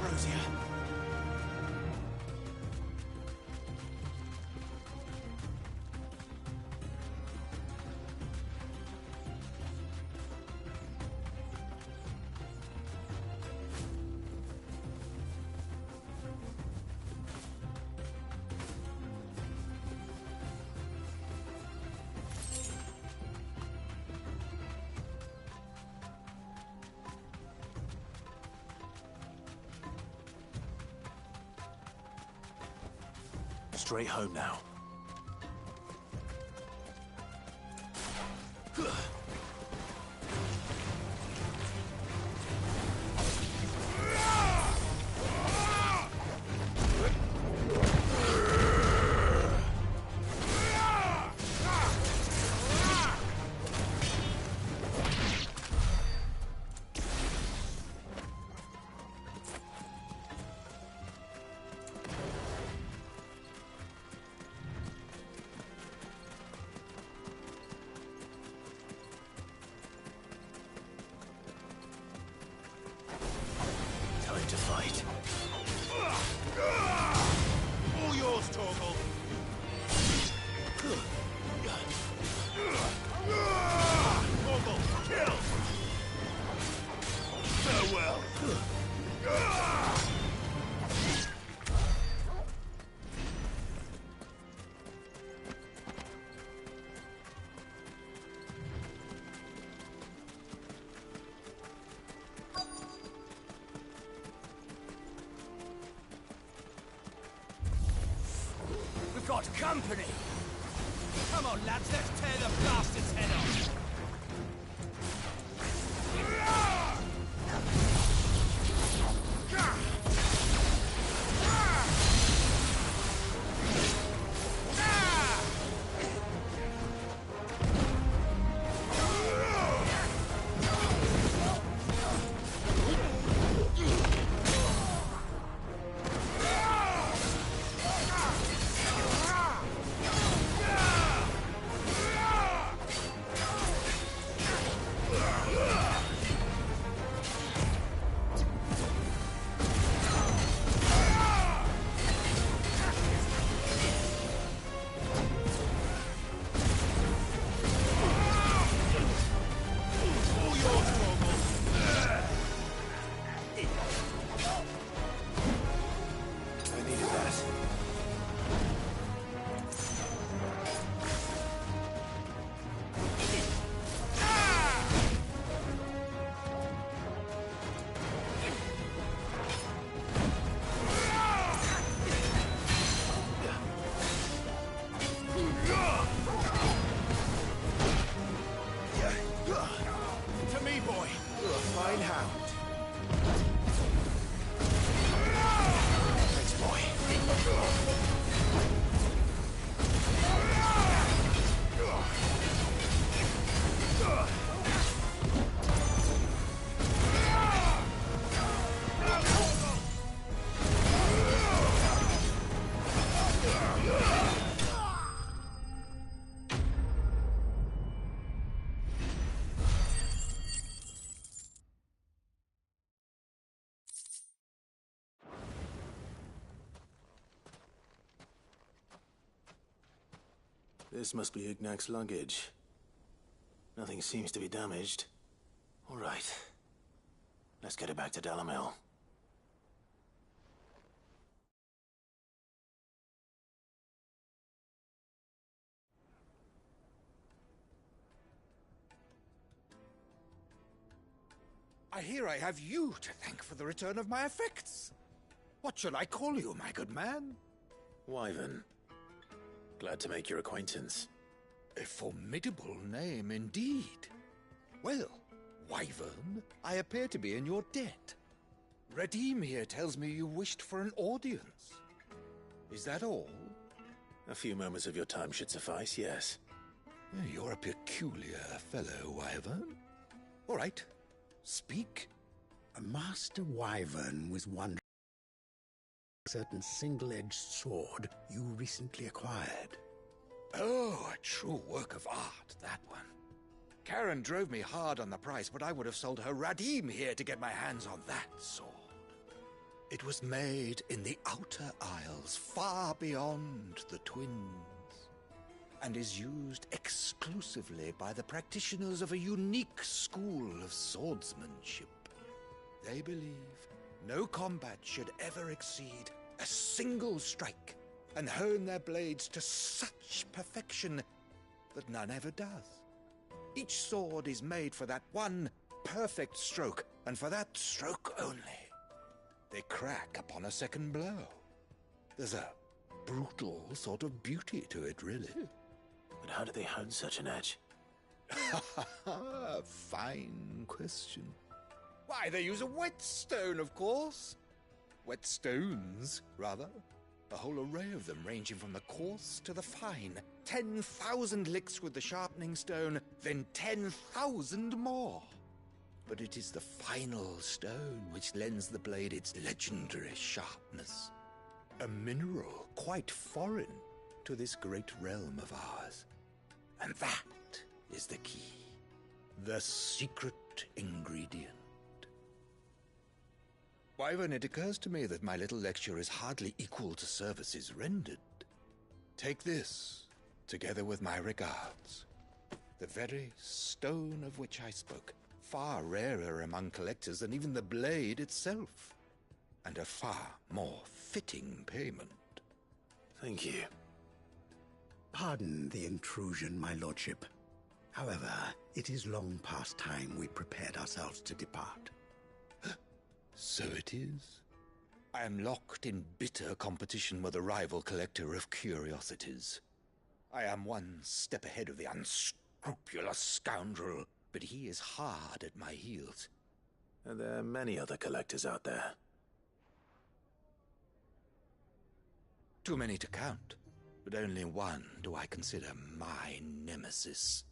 [SPEAKER 14] Ambrosia.
[SPEAKER 3] Straight home now. Time to fight.
[SPEAKER 14] All yours, Torgal. Torgal, kill! Farewell. We've got company! Come on, lads, let's tear the bastard's head off! To me, boy. You're a fine hound. Thanks, boy.
[SPEAKER 3] This must be Ignac's luggage. Nothing seems to be damaged. All right. Let's get it back to Dalamel.
[SPEAKER 15] I hear I have you to thank for the return of my effects. What shall I call you, my good man?
[SPEAKER 3] Wyvern. Glad to make your acquaintance.
[SPEAKER 15] A formidable name indeed. Well, Wyvern, I appear to be in your debt. Radim here tells me you wished for an audience. Is that all?
[SPEAKER 3] A few moments of your time should suffice, yes.
[SPEAKER 15] You're a peculiar fellow, Wyvern. All right, speak.
[SPEAKER 16] Master Wyvern was wondering a certain single-edged sword you recently acquired.
[SPEAKER 15] Oh, a true work of art, that one. Karen drove me hard on the price, but I would have sold her Radim here to get my hands on that sword. It was made in the Outer Isles, far beyond the Twins, and is used exclusively by the practitioners of a unique school of swordsmanship. They believe no combat should ever exceed a single strike, and hone their blades to such perfection that none ever does. Each sword is made for that one perfect stroke, and for that stroke only. They crack upon a second blow. There's a brutal sort of beauty to it, really.
[SPEAKER 3] But how do they hone such an edge?
[SPEAKER 15] Fine question. Why, they use a whetstone, of course. Whetstones, rather. A whole array of them, ranging from the coarse to the fine. 10,000 licks with the sharpening stone, then 10,000 more. But it is the final stone which lends the blade its legendary sharpness. A mineral quite foreign to this great realm of ours. And that is the key. The secret ingredient. Wyvern, it occurs to me that my little lecture is hardly equal to services rendered. Take this, together with my regards. The very stone of which I spoke, far rarer among collectors than even the blade itself, and a far more fitting payment.
[SPEAKER 3] Thank you.
[SPEAKER 16] Pardon the intrusion, my lordship. However, it is long past time we prepared ourselves to depart.
[SPEAKER 15] So it is. I am locked in bitter competition with a rival collector of curiosities. I am one step ahead of the unscrupulous scoundrel, but he is hard at my heels.
[SPEAKER 3] Are there many other collectors out there?
[SPEAKER 15] Too many to count, but only one do I consider my nemesis.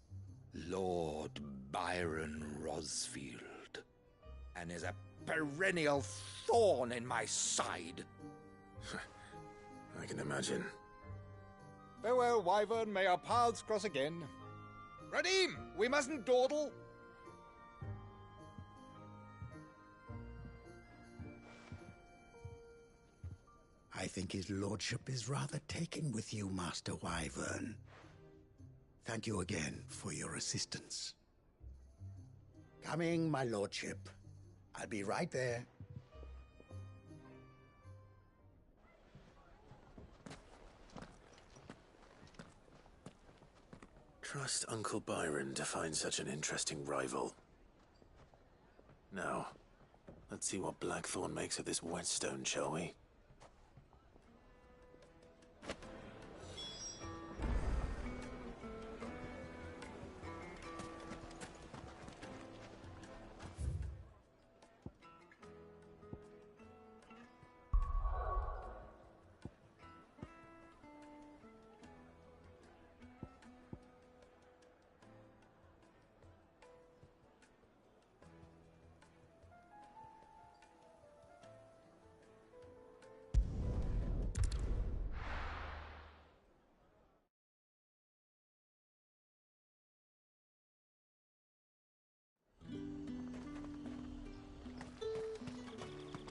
[SPEAKER 15] Lord Byron Rosfield. And is a perennial thorn in my side.
[SPEAKER 3] I can imagine.
[SPEAKER 15] Farewell, Wyvern. May our paths cross again. Radim, we mustn't dawdle.
[SPEAKER 16] I think his lordship is rather taken with you, Master Wyvern. Thank you again for your assistance. Coming, my lordship. I'll be right there.
[SPEAKER 3] Trust Uncle Byron to find such an interesting rival. Now, let's see what Blackthorn makes of this whetstone, shall we?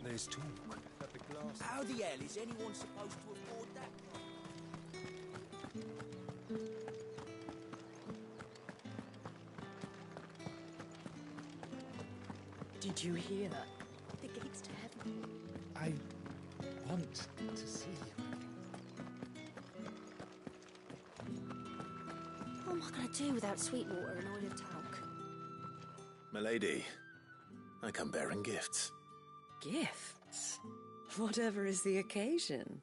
[SPEAKER 15] There's talk that the glass...
[SPEAKER 7] How the hell is anyone supposed to afford that?
[SPEAKER 17] Did you hear?
[SPEAKER 2] The gates to heaven.
[SPEAKER 15] I want to see you.
[SPEAKER 2] What am I going to do without Sweetwater and oil of talc?
[SPEAKER 3] Milady, I come bearing gifts.
[SPEAKER 17] Gifts? Whatever is the occasion.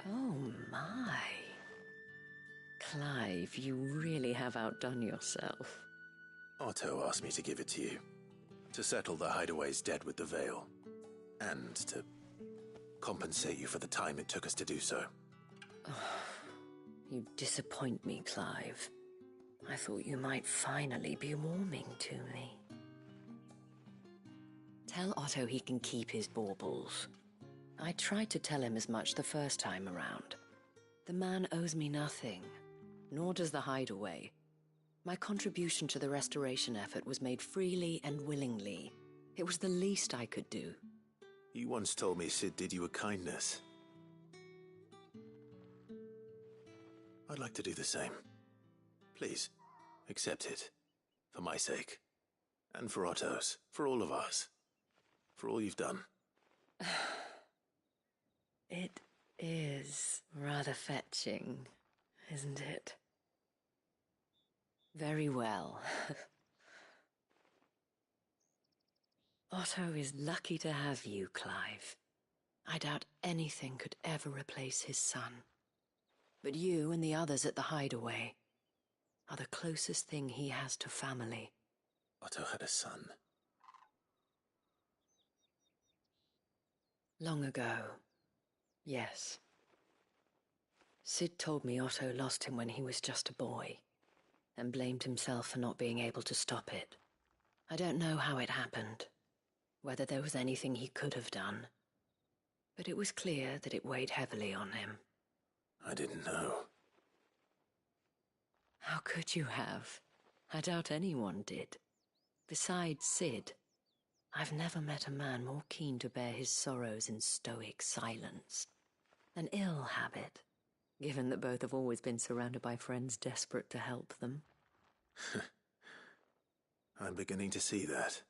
[SPEAKER 17] Oh my. Clive, you really have outdone yourself.
[SPEAKER 3] Otto asked me to give it to you. To settle the Hideaway's debt with the Veil. And to compensate you for the time it took us to do so.
[SPEAKER 17] You disappoint me, Clive. I thought you might finally be warming to me. Tell Otto he can keep his baubles. I tried to tell him as much the first time around. The man owes me nothing, nor does the Hideaway. My contribution to the restoration effort was made freely and willingly. It was the least I could do.
[SPEAKER 3] You once told me Sid did you a kindness. I'd like to do the same. Please, accept it. For my sake. And for Otto's. For all of us. For all you've done.
[SPEAKER 17] It is rather fetching, isn't it? Very well. Otto is lucky to have you, Clive. I doubt anything could ever replace his son. But you and the others at the hideaway are the closest thing he has to family.
[SPEAKER 3] Otto had a son.
[SPEAKER 17] Long ago, yes. Sid told me Otto lost him when he was just a boy, and blamed himself for not being able to stop it. I don't know how it happened, whether there was anything he could have done, but it was clear that it weighed heavily on him.
[SPEAKER 3] I didn't know.
[SPEAKER 17] How could you have? I doubt anyone did. Besides Sid, I've never met a man more keen to bear his sorrows in stoic silence. An ill habit, given that both have always been surrounded by friends desperate to help them.
[SPEAKER 3] I'm beginning to see that.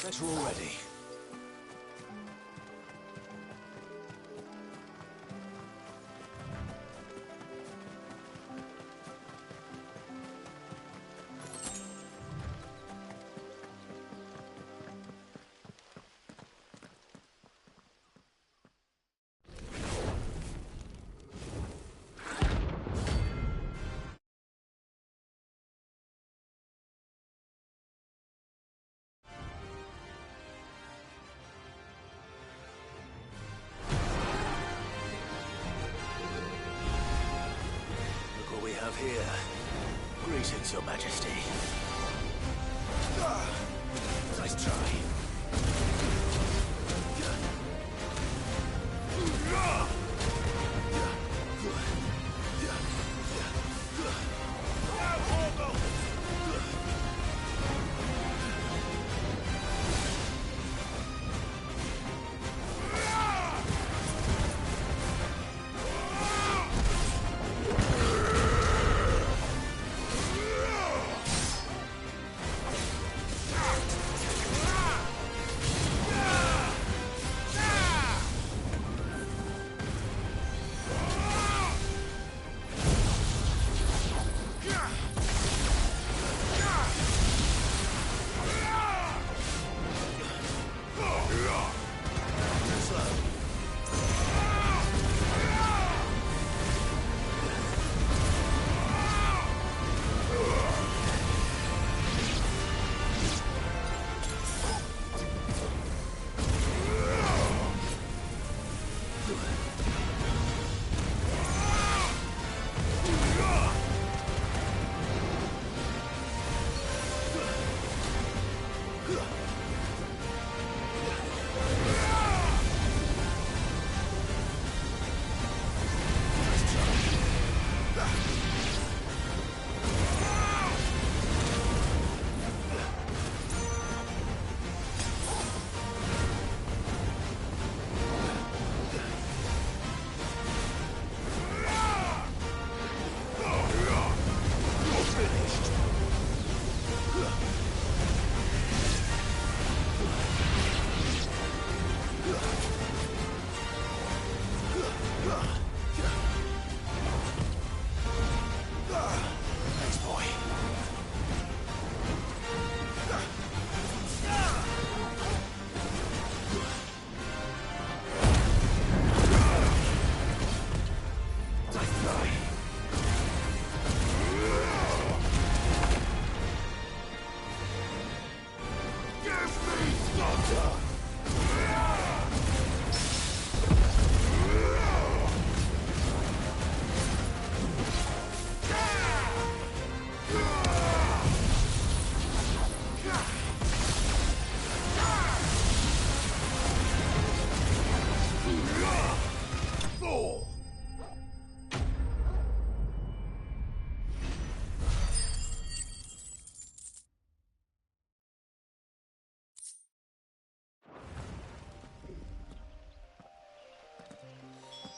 [SPEAKER 3] Better already. Here. Greetings, Your Majesty. Nice try.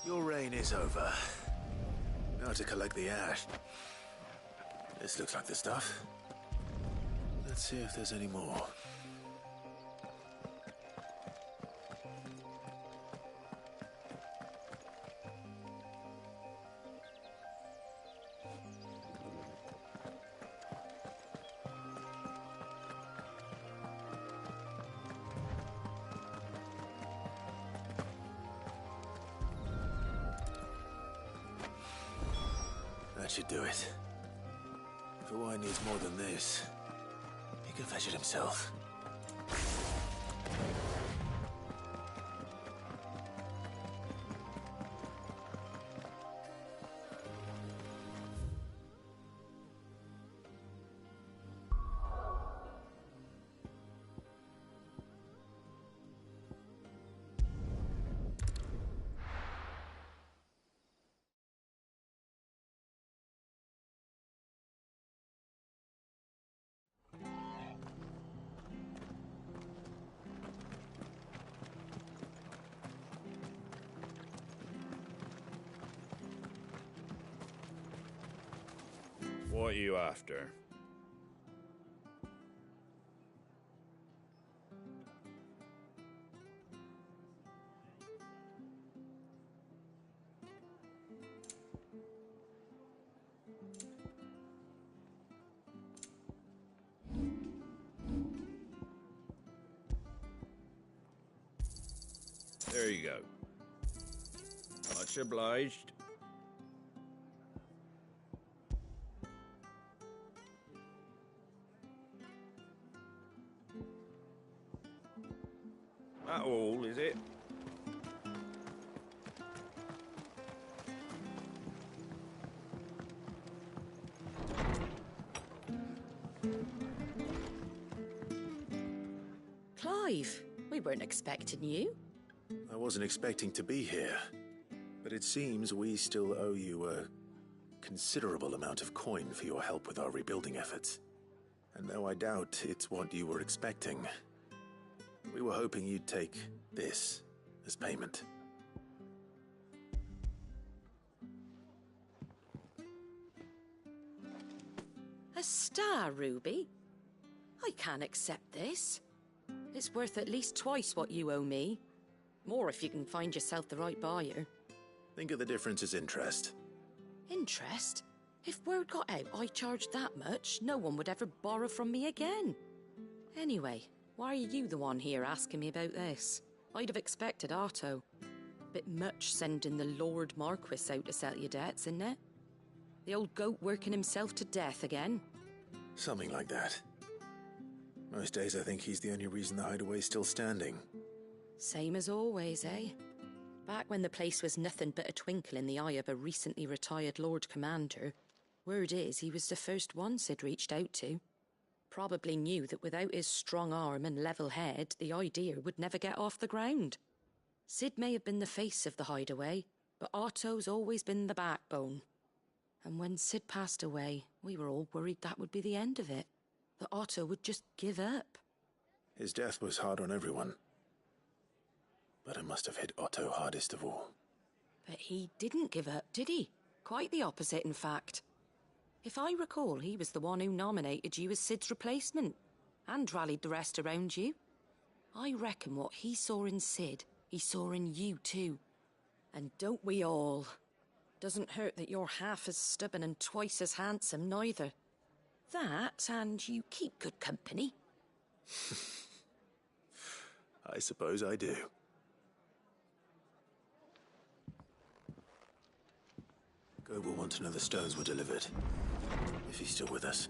[SPEAKER 3] Your reign is over. Now to collect the ash. This looks like the stuff. Let's see if there's any more. That should do it. If the wine needs more than this, he can fetch it himself.
[SPEAKER 18] What are you after?
[SPEAKER 7] There you go. Much obliged. That all, is it?
[SPEAKER 17] Clive, we weren't expecting you.
[SPEAKER 3] I wasn't expecting to be here, but it seems we still owe you a considerable amount of coin for your help with our rebuilding efforts. And though I doubt it's what you were expecting, we were hoping you'd take this as payment.
[SPEAKER 17] A star ruby? I can't accept this. It's worth at least twice what you owe me. More if you can find yourself the right buyer.
[SPEAKER 3] Think of the difference as interest.
[SPEAKER 17] Interest? If word got out I charged that much, no one would ever borrow from me again. Anyway, why are you the one here asking me about this? I'd have expected Otto. Bit much sending the Lord Marquis out to settle your debts, isn't it? The old goat working himself to death again?
[SPEAKER 3] Something like that. Most days I think he's the only reason the hideaway's still standing.
[SPEAKER 17] Same as always, eh? Back when the place was nothing but a twinkle in the eye of a recently retired Lord Commander, word is he was the first one Sid reached out to. Probably knew that without his strong arm and level head, the idea would never get off the ground. Sid may have been the face of the hideaway, but Otto's always been the backbone. And when Sid passed away, we were all worried that would be the end of it. That Otto would just give up.
[SPEAKER 3] His death was hard on everyone. But it must have hit Otto hardest of all.
[SPEAKER 17] But he didn't give up, did he? Quite the opposite, in fact. If I recall, he was the one who nominated you as Sid's replacement, and rallied the rest around you. I reckon what he saw in Sid, he saw in you too. And don't we all? Doesn't hurt that you're half as stubborn and twice as handsome, neither. That, and you keep good company.
[SPEAKER 3] I suppose I do. Goat will want to know the stones were delivered, if he's still with us.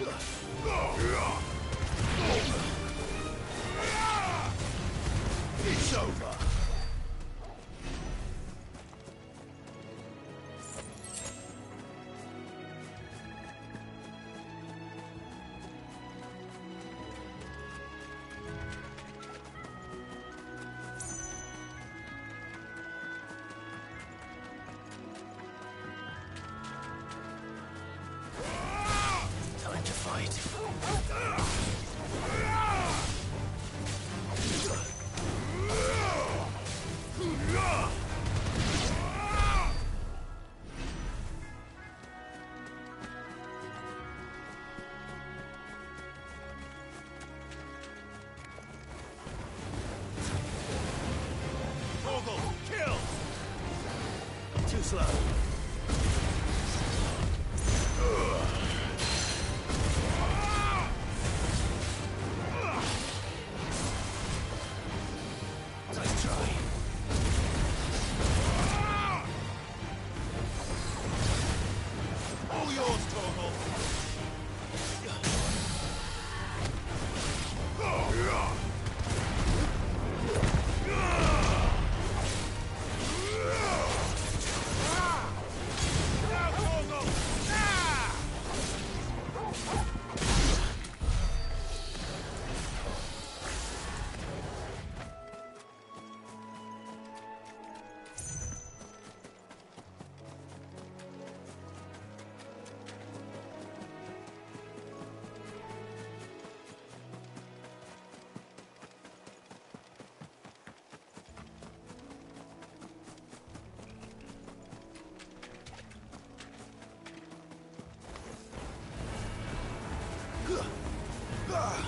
[SPEAKER 14] It's over.
[SPEAKER 3] Time to fight.
[SPEAKER 14] Torgal, kill!
[SPEAKER 3] Too slow.
[SPEAKER 14] Nice try. All yours, Torgal. Now, Torgal! Ah!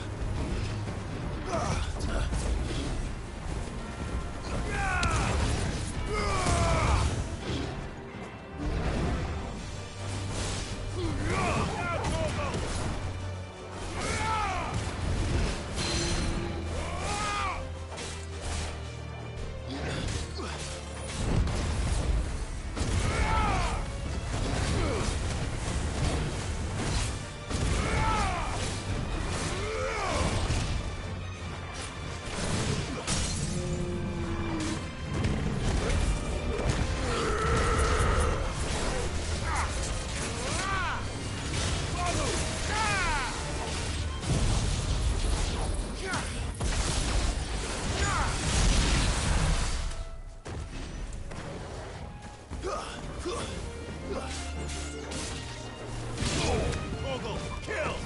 [SPEAKER 14] Torgal, kill!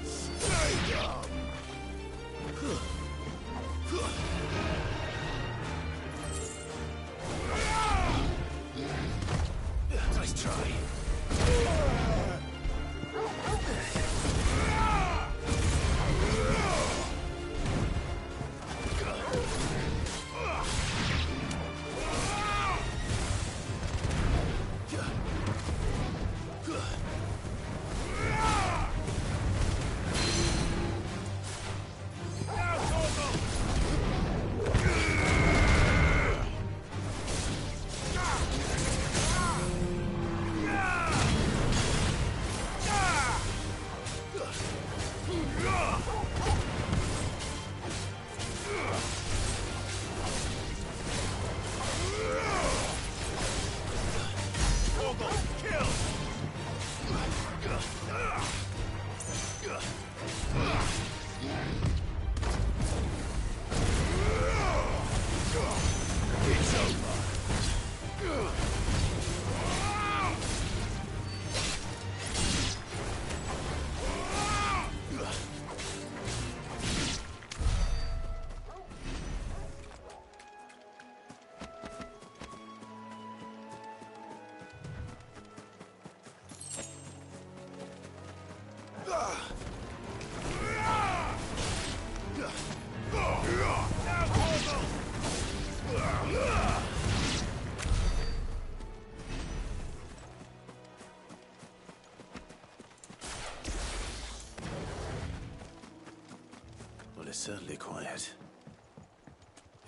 [SPEAKER 14] Stay down!
[SPEAKER 3] Nice try.
[SPEAKER 14] Now, Torgal! Torgal, kill! It's over. Now, Torgal!
[SPEAKER 3] Well, it's certainly quiet.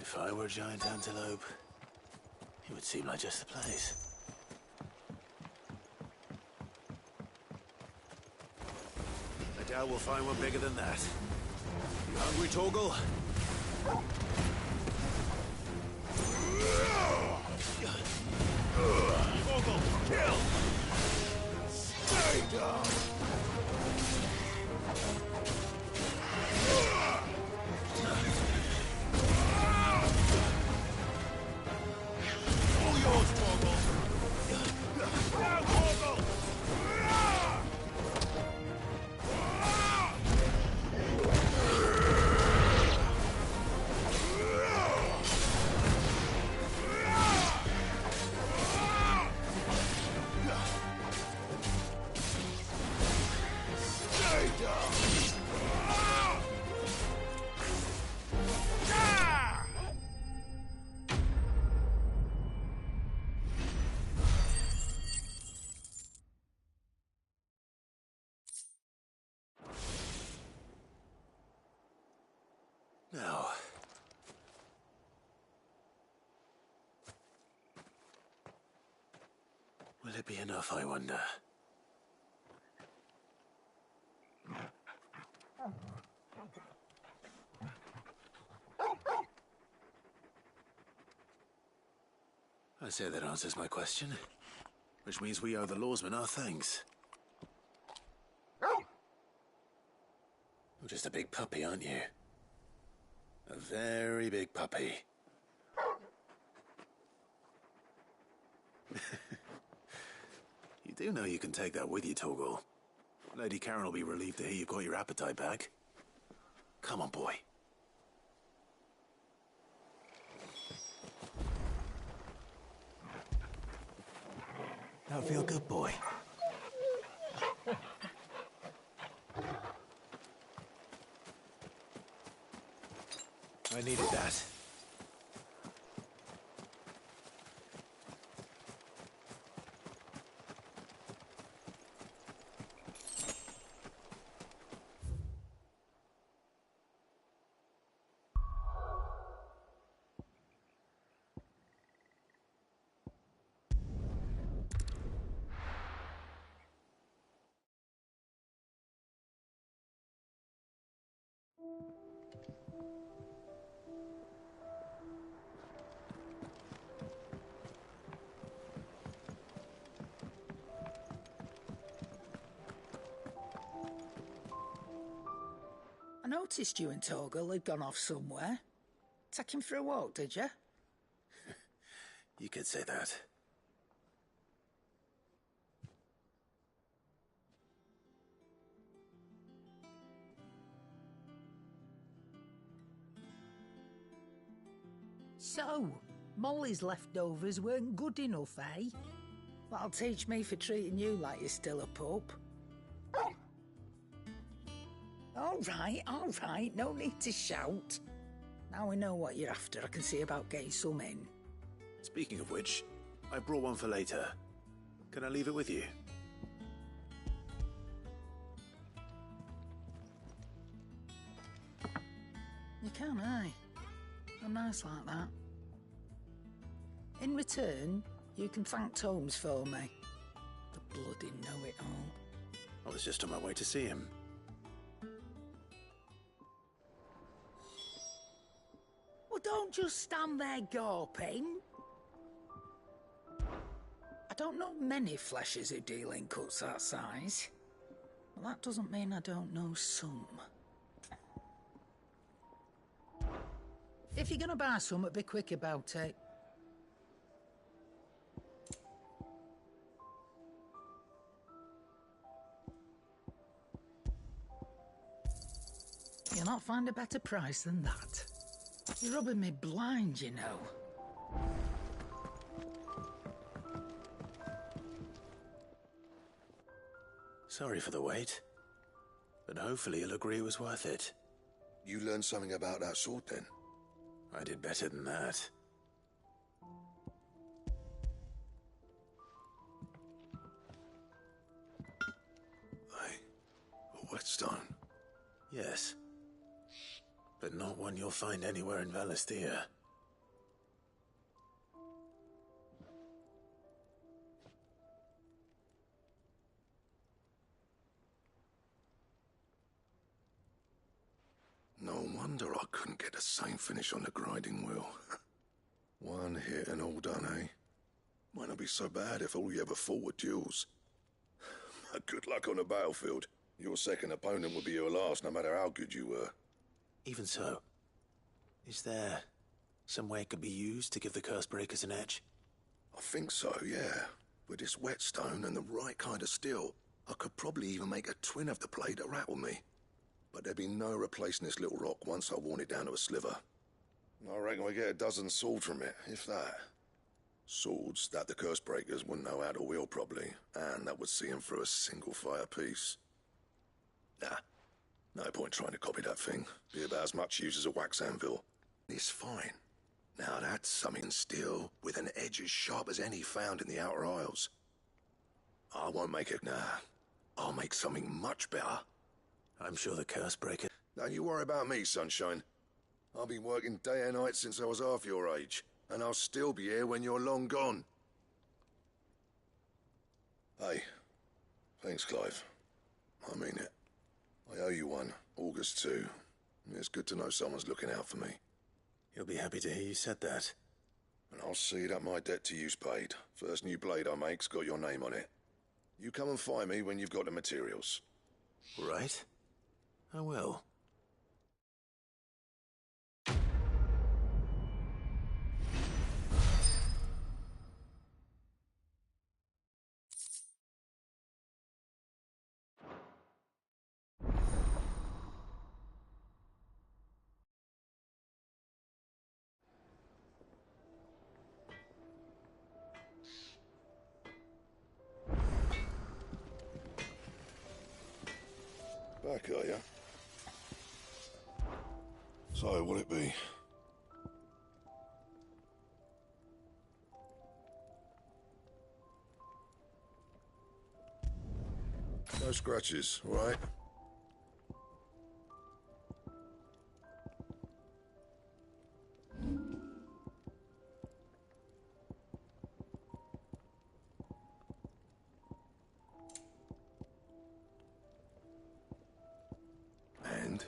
[SPEAKER 3] If I were a giant antelope, it would seem like just the place. I doubt we'll find one bigger than that. You hungry, Torgal? Torgal, kill! Stay down! All yours, Torgal! Now, Torgal! Now. Will it be enough, I wonder? I say that answers my question. Which means we owe the lawsmen our thanks. You're just a big puppy, aren't you? A very big puppy. You do know you can take that with you, Torgal. Lady Karen will be relieved to hear you've got your appetite back. Come on, boy. Now feel good, boy. I needed that.
[SPEAKER 11] I noticed you and Torgal had gone off somewhere. Take him for a walk, did you?
[SPEAKER 3] You could say that.
[SPEAKER 11] So, Molly's leftovers weren't good enough, eh? That'll teach me for treating you like you're still a pup. All right, no need to shout. Now we know what you're after, I can see about getting some in.
[SPEAKER 3] Speaking of which, I brought one for later. Can I leave it with you?
[SPEAKER 11] You can, aye. I'm nice like that. In return, you can thank Tomes for me. The bloody know-it-all.
[SPEAKER 3] I was just on my way to see him.
[SPEAKER 11] Well, don't just stand there gawping. I don't know many fleshers who deal in cuts that size. But that doesn't mean I don't know some. If you're gonna buy some, be quick about it. You'll not find a better price than that. You're rubbing me blind, you know.
[SPEAKER 3] Sorry for the wait. But hopefully you'll agree it was worth it.
[SPEAKER 1] You learned something about that sword, then?
[SPEAKER 3] I did better than that.
[SPEAKER 1] A whetstone?
[SPEAKER 3] Yes. But not one you'll find anywhere in Valisthea.
[SPEAKER 1] wonder I couldn't get the same finish on the grinding wheel. One hit and all done, eh? Might not be so bad if all you ever fought were duels. Good luck on the battlefield. Your second opponent would be your last, no matter how good you were.
[SPEAKER 3] Even so, is there some way it could be used to give the curse breakers an edge?
[SPEAKER 1] I think so, yeah. With this whetstone and the right kind of steel, I could probably even make a twin of the blade to rattle me. But there'd be no replacing this little rock once I worn it down to a sliver. I reckon we get a dozen swords from it, if that. Swords that the curse breakers wouldn't know how to wield properly, and that would see them through a single fire piece. Nah, no point trying to copy that thing. Be about as much use as a wax anvil. It's fine. Now that's something steel with an edge as sharp as any found in the Outer Isles. I won't make it, nah. I'll make something much better.
[SPEAKER 3] I'm sure the curse breaker...
[SPEAKER 1] Don't you worry about me, sunshine. I've been working day and night since I was half your age, and I'll still be here when you're long gone. Hey, thanks, Clive. I mean it. I owe you one, August too. It's good to know someone's looking out for me.
[SPEAKER 3] He'll be happy to hear you said that.
[SPEAKER 1] And I'll see that my debt to you's paid. First new blade I make's got your name on it. You come and find me when you've got the materials.
[SPEAKER 3] Right. I will.
[SPEAKER 1] Back, are ya? So, what'll it be? No scratches, all right? And?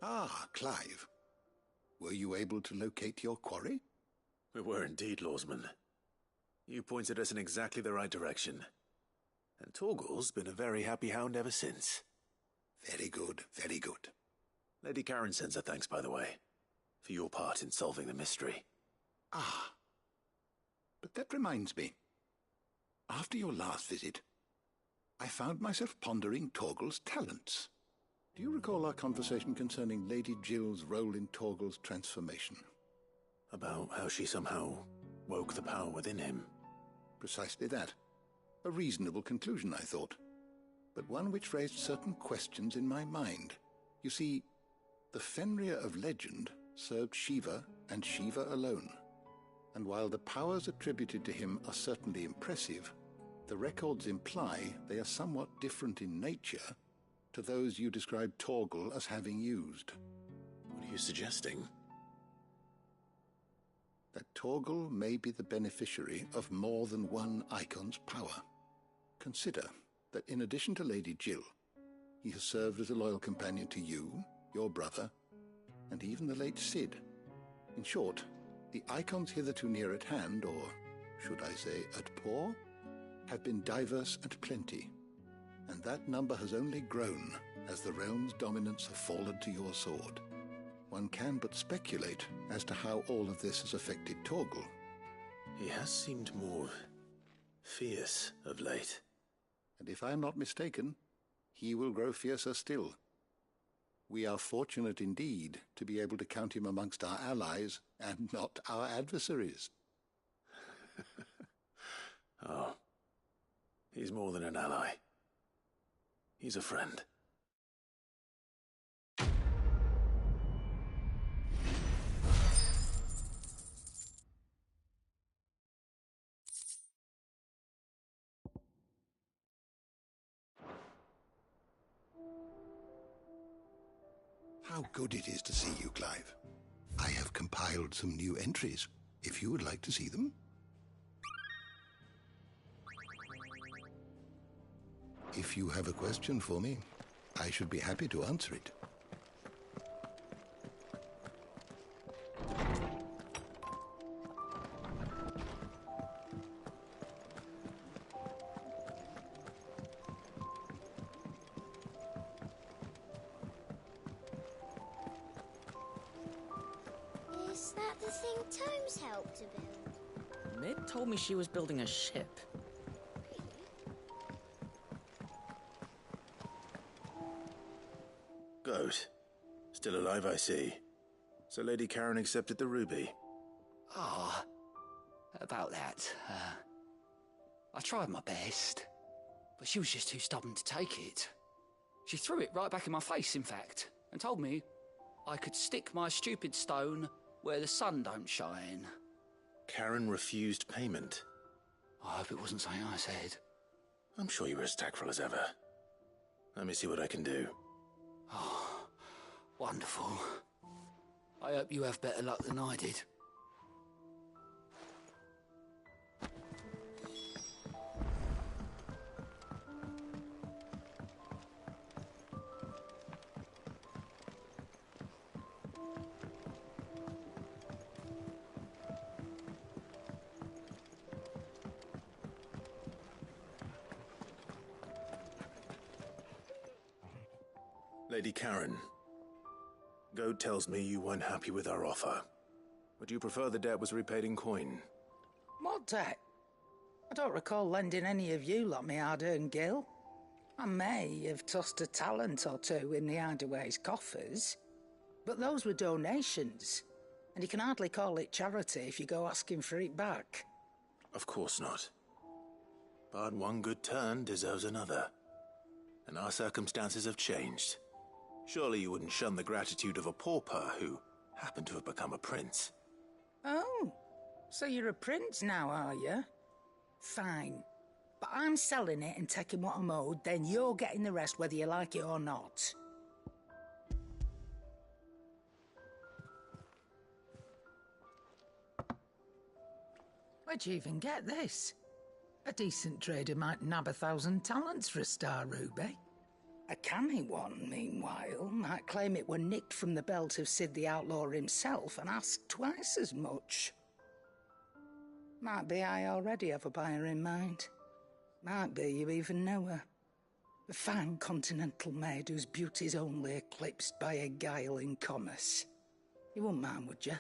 [SPEAKER 4] Ah, Clive. Were you able to locate your quarry?
[SPEAKER 3] We were indeed, Lawsman. You pointed us in exactly the right direction. And Torgal's been a very happy hound ever since.
[SPEAKER 4] Very good, very good.
[SPEAKER 3] Lady Karen sends her thanks, by the way, for your part in solving the mystery.
[SPEAKER 4] Ah. But that reminds me. After your last visit, I found myself pondering Torgal's talents. Do you recall our conversation concerning Lady Jill's role in Torgal's transformation?
[SPEAKER 3] About how she somehow woke the power within him.
[SPEAKER 4] Precisely that. A reasonable conclusion, I thought, but one which raised certain questions in my mind. You see, the Fenrir of legend served Shiva and Shiva alone, and while the powers attributed to him are certainly impressive, the records imply they are somewhat different in nature to those you described Torgal as having used.
[SPEAKER 3] What are you suggesting?
[SPEAKER 4] That Torgal may be the beneficiary of more than one icon's power. Consider that in addition to Lady Jill, he has served as a loyal companion to you, your brother, and even the late Cid. In short, the icons hitherto near at hand, or should I say at paw, have been diverse and plenty, and that number has only grown as the realm's dominance have fallen to your sword. One can but speculate as to how all of this has affected Torgal.
[SPEAKER 3] He has seemed more fierce of late.
[SPEAKER 4] And if I am not mistaken, he will grow fiercer still. We are fortunate indeed to be able to count him amongst our allies and not our adversaries.
[SPEAKER 3] Oh, he's more than an ally. He's a friend.
[SPEAKER 4] How good it is to see you, Clive. I have compiled some new entries, if you would like to see them. If you have a question for me, I should be happy to answer it.
[SPEAKER 2] Is that the thing Tomes helped to build?
[SPEAKER 8] Mid told me she was building a ship.
[SPEAKER 3] Goat. Still alive, I see. So Lady Karen accepted the ruby.
[SPEAKER 13] Ah, about that. I tried my best, but she was just too stubborn to take it. She threw it right back in my face, in fact, and told me I could stick my stupid stone where the sun don't shine.
[SPEAKER 3] Karen refused payment.
[SPEAKER 13] I hope it wasn't something I said.
[SPEAKER 3] I'm sure you were as tactful as ever. Let me see what I can do.
[SPEAKER 13] Oh, wonderful. I hope you have better luck than I did.
[SPEAKER 3] Lady Karen, Goad tells me you weren't happy with our offer. Would you prefer the debt was repaid in coin?
[SPEAKER 11] What debt? I don't recall lending any of you lot me hard-earned gil. I may have tossed a talent or two in the Hideaway's coffers, but those were donations, and you can hardly call it charity if you go asking for it back.
[SPEAKER 3] Of course not. But one good turn deserves another. And our circumstances have changed. Surely you wouldn't shun the gratitude of a pauper who happened to have become a prince.
[SPEAKER 11] Oh, so you're a prince now, are you? Fine. But I'm selling it and taking what I'm owed, then you're getting the rest whether you like it or not. Where'd you even get this? A decent trader might nab 1,000 talents for a star ruby. A canny one, meanwhile, might claim it were nicked from the belt of Sid the Outlaw himself and ask twice as much. Might be I already have a buyer in mind. Might be you even know her. A fine continental maid whose beauty's only eclipsed by a guile in commerce. You wouldn't mind, would you?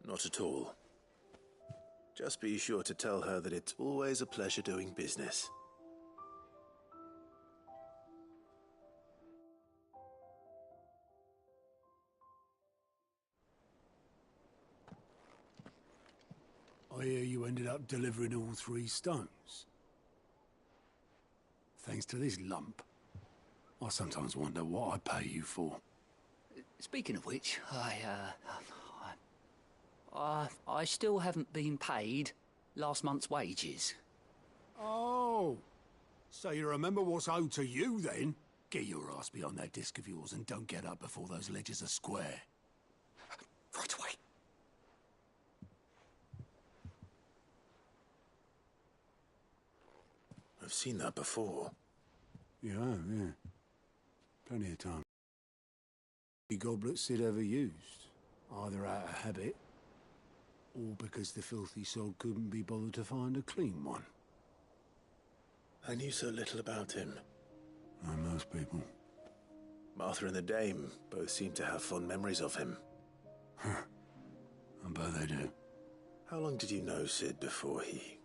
[SPEAKER 3] Not at all. Just be sure to tell her that it's always a pleasure doing business.
[SPEAKER 12] I hear you ended up delivering all 3 stones. Thanks to this lump. I sometimes wonder what I pay you for.
[SPEAKER 13] Speaking of which, I still haven't been paid last month's wages.
[SPEAKER 12] Oh, so you remember what's owed to you then? Get your ass behind that disc of yours and don't get up before those ledgers are square.
[SPEAKER 13] Right away.
[SPEAKER 3] I've seen that before.
[SPEAKER 12] Yeah, yeah. Plenty of time. The goblet Sid ever used, either out of habit, or because the filthy sod couldn't be bothered to find a clean one.
[SPEAKER 3] I knew so little about him.
[SPEAKER 12] Like most people.
[SPEAKER 3] Martha and the Dame both seem to have fond memories of him.
[SPEAKER 12] I bet they do.
[SPEAKER 3] How long did you know Sid before he...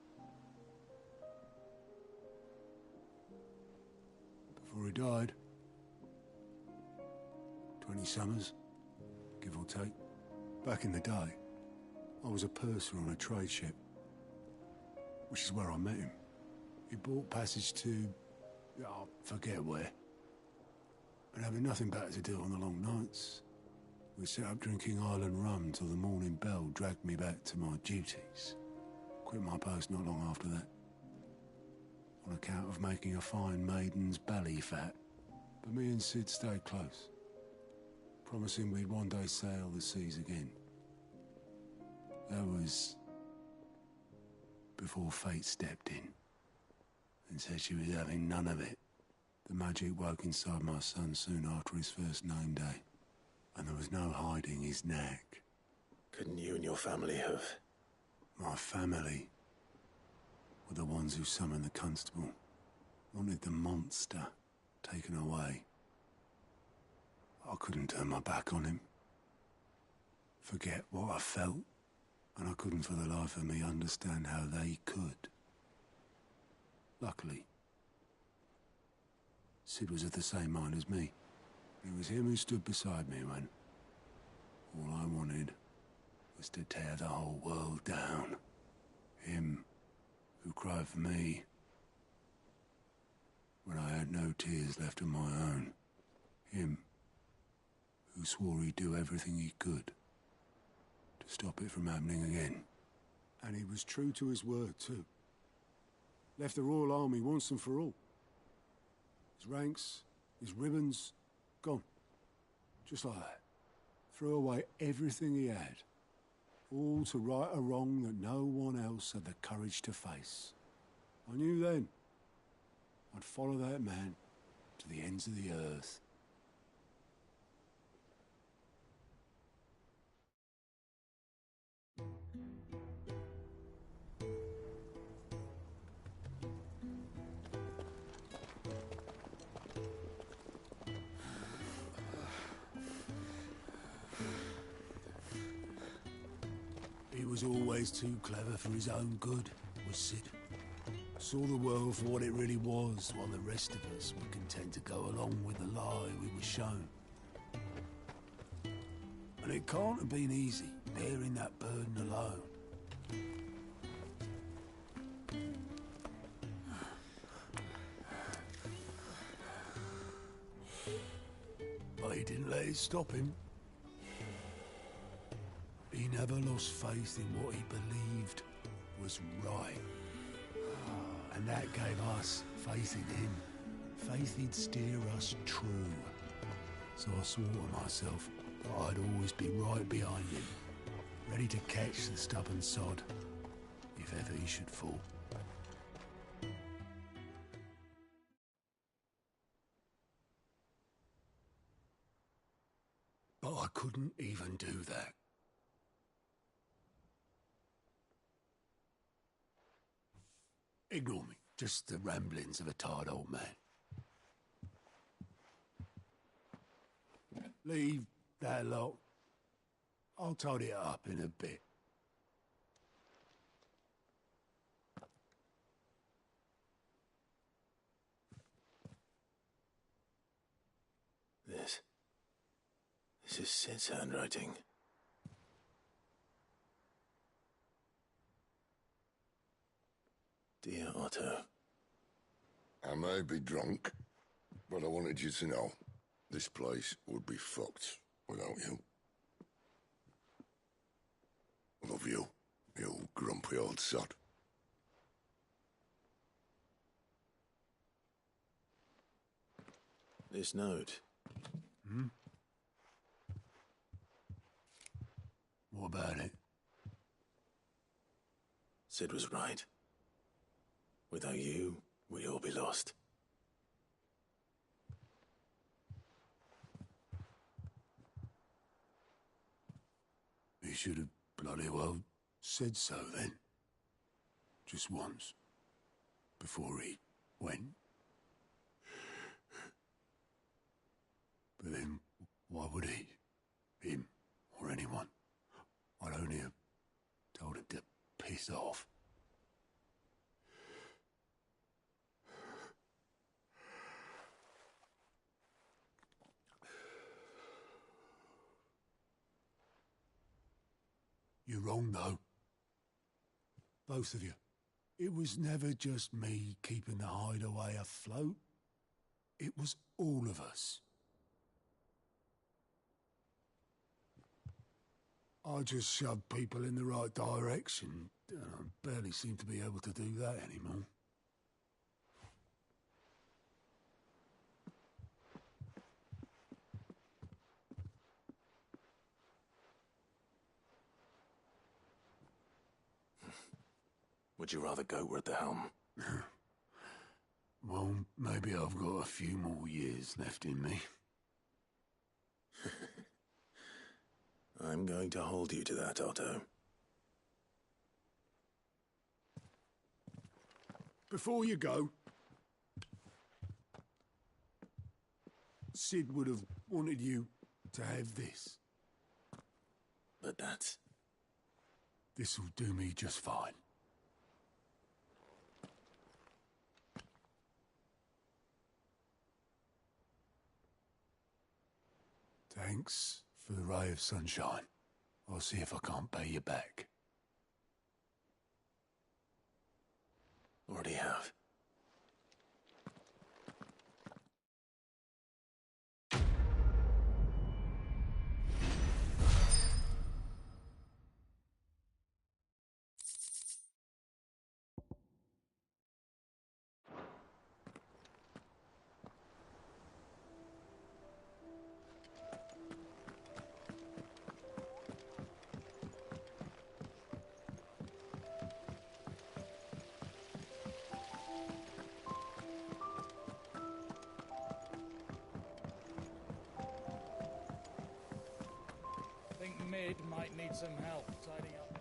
[SPEAKER 12] Before he died. 20 summers, give or take. Back in the day, I was a purser on a trade ship, which is where I met him. He bought passage to... I forget where. And having nothing better to do on the long nights, we set up drinking island rum till the morning bell dragged me back to my duties. Quit my post not long after that. On account of making a fine maiden's belly fat. But me and Sid stayed close. promising we'd one day sail the seas again. That was before fate stepped in and said she was having none of it. The magic woke inside my son soon after his first name day, and there was no hiding his knack.
[SPEAKER 3] Couldn't you and your family have?
[SPEAKER 12] My family were the ones who summoned the constable, wanted the monster taken away. I couldn't turn my back on him, forget what I felt, and I couldn't for the life of me understand how they could. Luckily, Sid was of the same mind as me. It was him who stood beside me when all I wanted was to tear the whole world down. Him who cried for me when I had no tears left of my own. Him who swore he'd do everything he could to stop it from happening again. And he was true to his word, too. Left the Royal Army once and for all. His ranks, his ribbons, gone. Just like that. Threw away everything he had. All to right a wrong that no one else had the courage to face. I knew then I'd follow that man to the ends of the earth. He was always too clever for his own good, was Sid. Saw the world for what it really was, while the rest of us were content to go along with the lie we were shown. And it can't have been easy, bearing that burden alone. But he didn't let it stop him. He never lost faith in what he believed was right. And that gave us faith in him. Faith he'd steer us true. So I swore to myself that I'd always be right behind him, ready to catch the stubborn sod, if ever he should fall. But I couldn't even do that. Ignore me. Just the ramblings of a tired old man. Leave that lot. I'll tidy it up in a bit.
[SPEAKER 3] This is Sid's handwriting. Dear Otto.
[SPEAKER 1] I may be drunk, but I wanted you to know this place would be fucked without you. I love you, you grumpy old sod.
[SPEAKER 3] This note.
[SPEAKER 12] Hmm? What about it?
[SPEAKER 3] Sid was right. Without you, we'd all be lost.
[SPEAKER 12] He should have bloody well said so then. Just once. Before he went. But then, why would he? Him, or anyone? I'd only have told him to piss off. You're wrong, though. Both of you. It was never just me keeping the hideaway afloat. It was all of us. I just shoved people in the right direction. I barely seem to be able to do that anymore.
[SPEAKER 3] Would you rather Goat were at the helm?
[SPEAKER 12] Well, maybe I've got a few more years left in me.
[SPEAKER 3] I'm going to hold you to that, Otto.
[SPEAKER 12] Before you go, Sid would have wanted you to have this.
[SPEAKER 3] But that's...
[SPEAKER 12] This'll do me just fine. Thanks for the ray of sunshine. I'll see if I can't pay you back.
[SPEAKER 3] Already have.
[SPEAKER 14] Think Mid might need some help tidying up.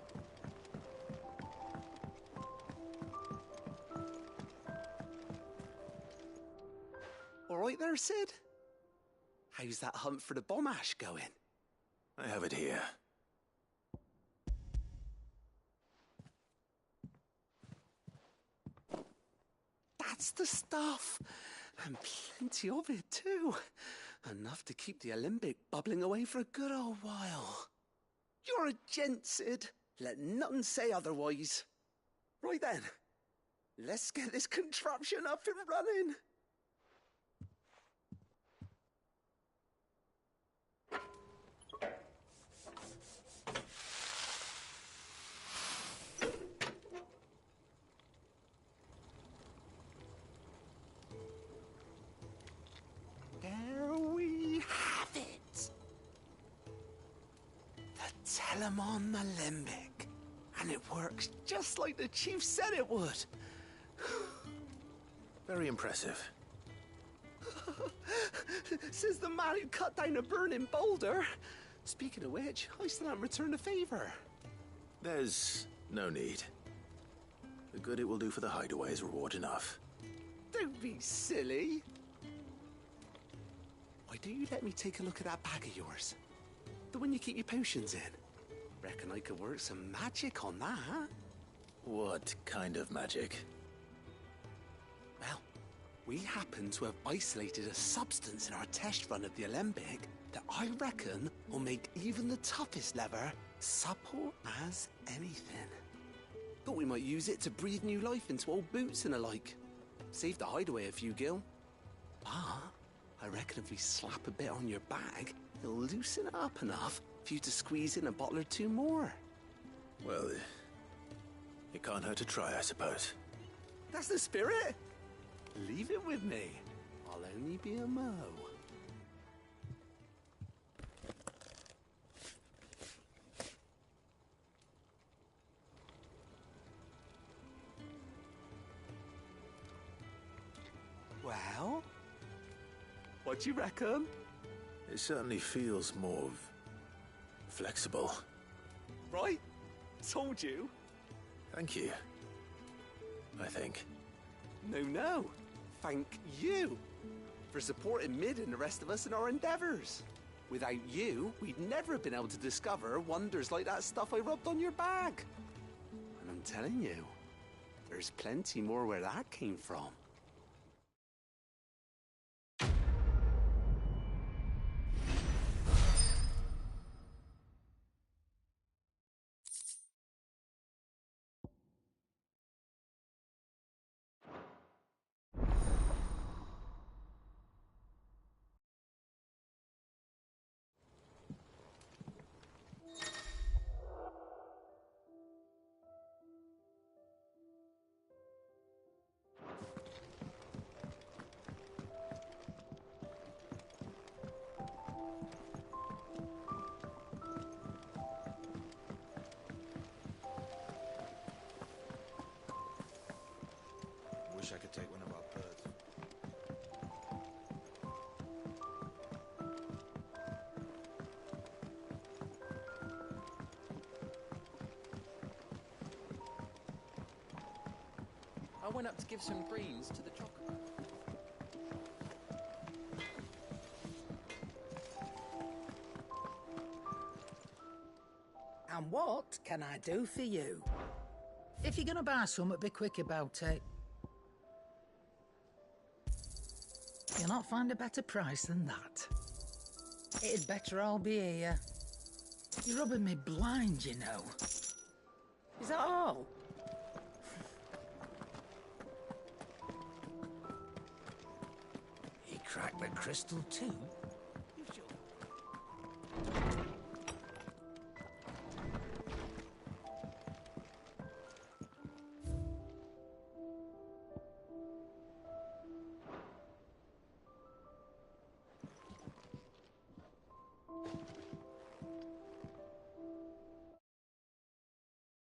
[SPEAKER 9] All right there, Sid? How's that hunt for the bomb ash going?
[SPEAKER 3] I have it here.
[SPEAKER 9] That's the stuff. And plenty of it, too. Enough to keep the Alembic bubbling away for a good old while. You're a gent, Sid. Let none say otherwise. Right then, let's get this contraption up and running. There we have it. The Telemon Alembic. And it works just like the chief said it would.
[SPEAKER 3] Very impressive.
[SPEAKER 9] Says the man who cut down a burning boulder. Speaking of which, I still haven't returned the favor.
[SPEAKER 3] There's no need. The good it will do for the hideaway is reward enough.
[SPEAKER 9] Don't be silly. Why don't you let me take a look at that bag of yours? The one you keep your potions in. Reckon I could work some magic on that.
[SPEAKER 3] What kind of magic?
[SPEAKER 9] Well, we happen to have isolated a substance in our test run of the Alembic that I reckon will make even the toughest lever supple as anything. Thought we might use it to breathe new life into old boots and the like. Save the hideaway a few gil. But I reckon if we slap a bit on your bag, it'll loosen it up enough for you to squeeze in a bottle or two more.
[SPEAKER 3] Well, it can't hurt to try, I suppose.
[SPEAKER 9] That's the spirit. Leave it with me. I'll only be a mo. Well, what do you reckon?
[SPEAKER 3] It certainly feels more flexible.
[SPEAKER 9] Right? Told you.
[SPEAKER 3] Thank you. I think.
[SPEAKER 9] No. Thank you for supporting Mid and the rest of us in our endeavors. Without you, we'd never have been able to discover wonders like that stuff I rubbed on your bag. And I'm telling you, there's plenty more where that came from.
[SPEAKER 8] I went up to give some greens to the chocobo.
[SPEAKER 11] And what can I do for you? If you're gonna buy something, be quick about it. You'll not find a better price than that. It'd better all be here. You're rubbing me blind, you know. Is that all?
[SPEAKER 14] He cracked the crystal too?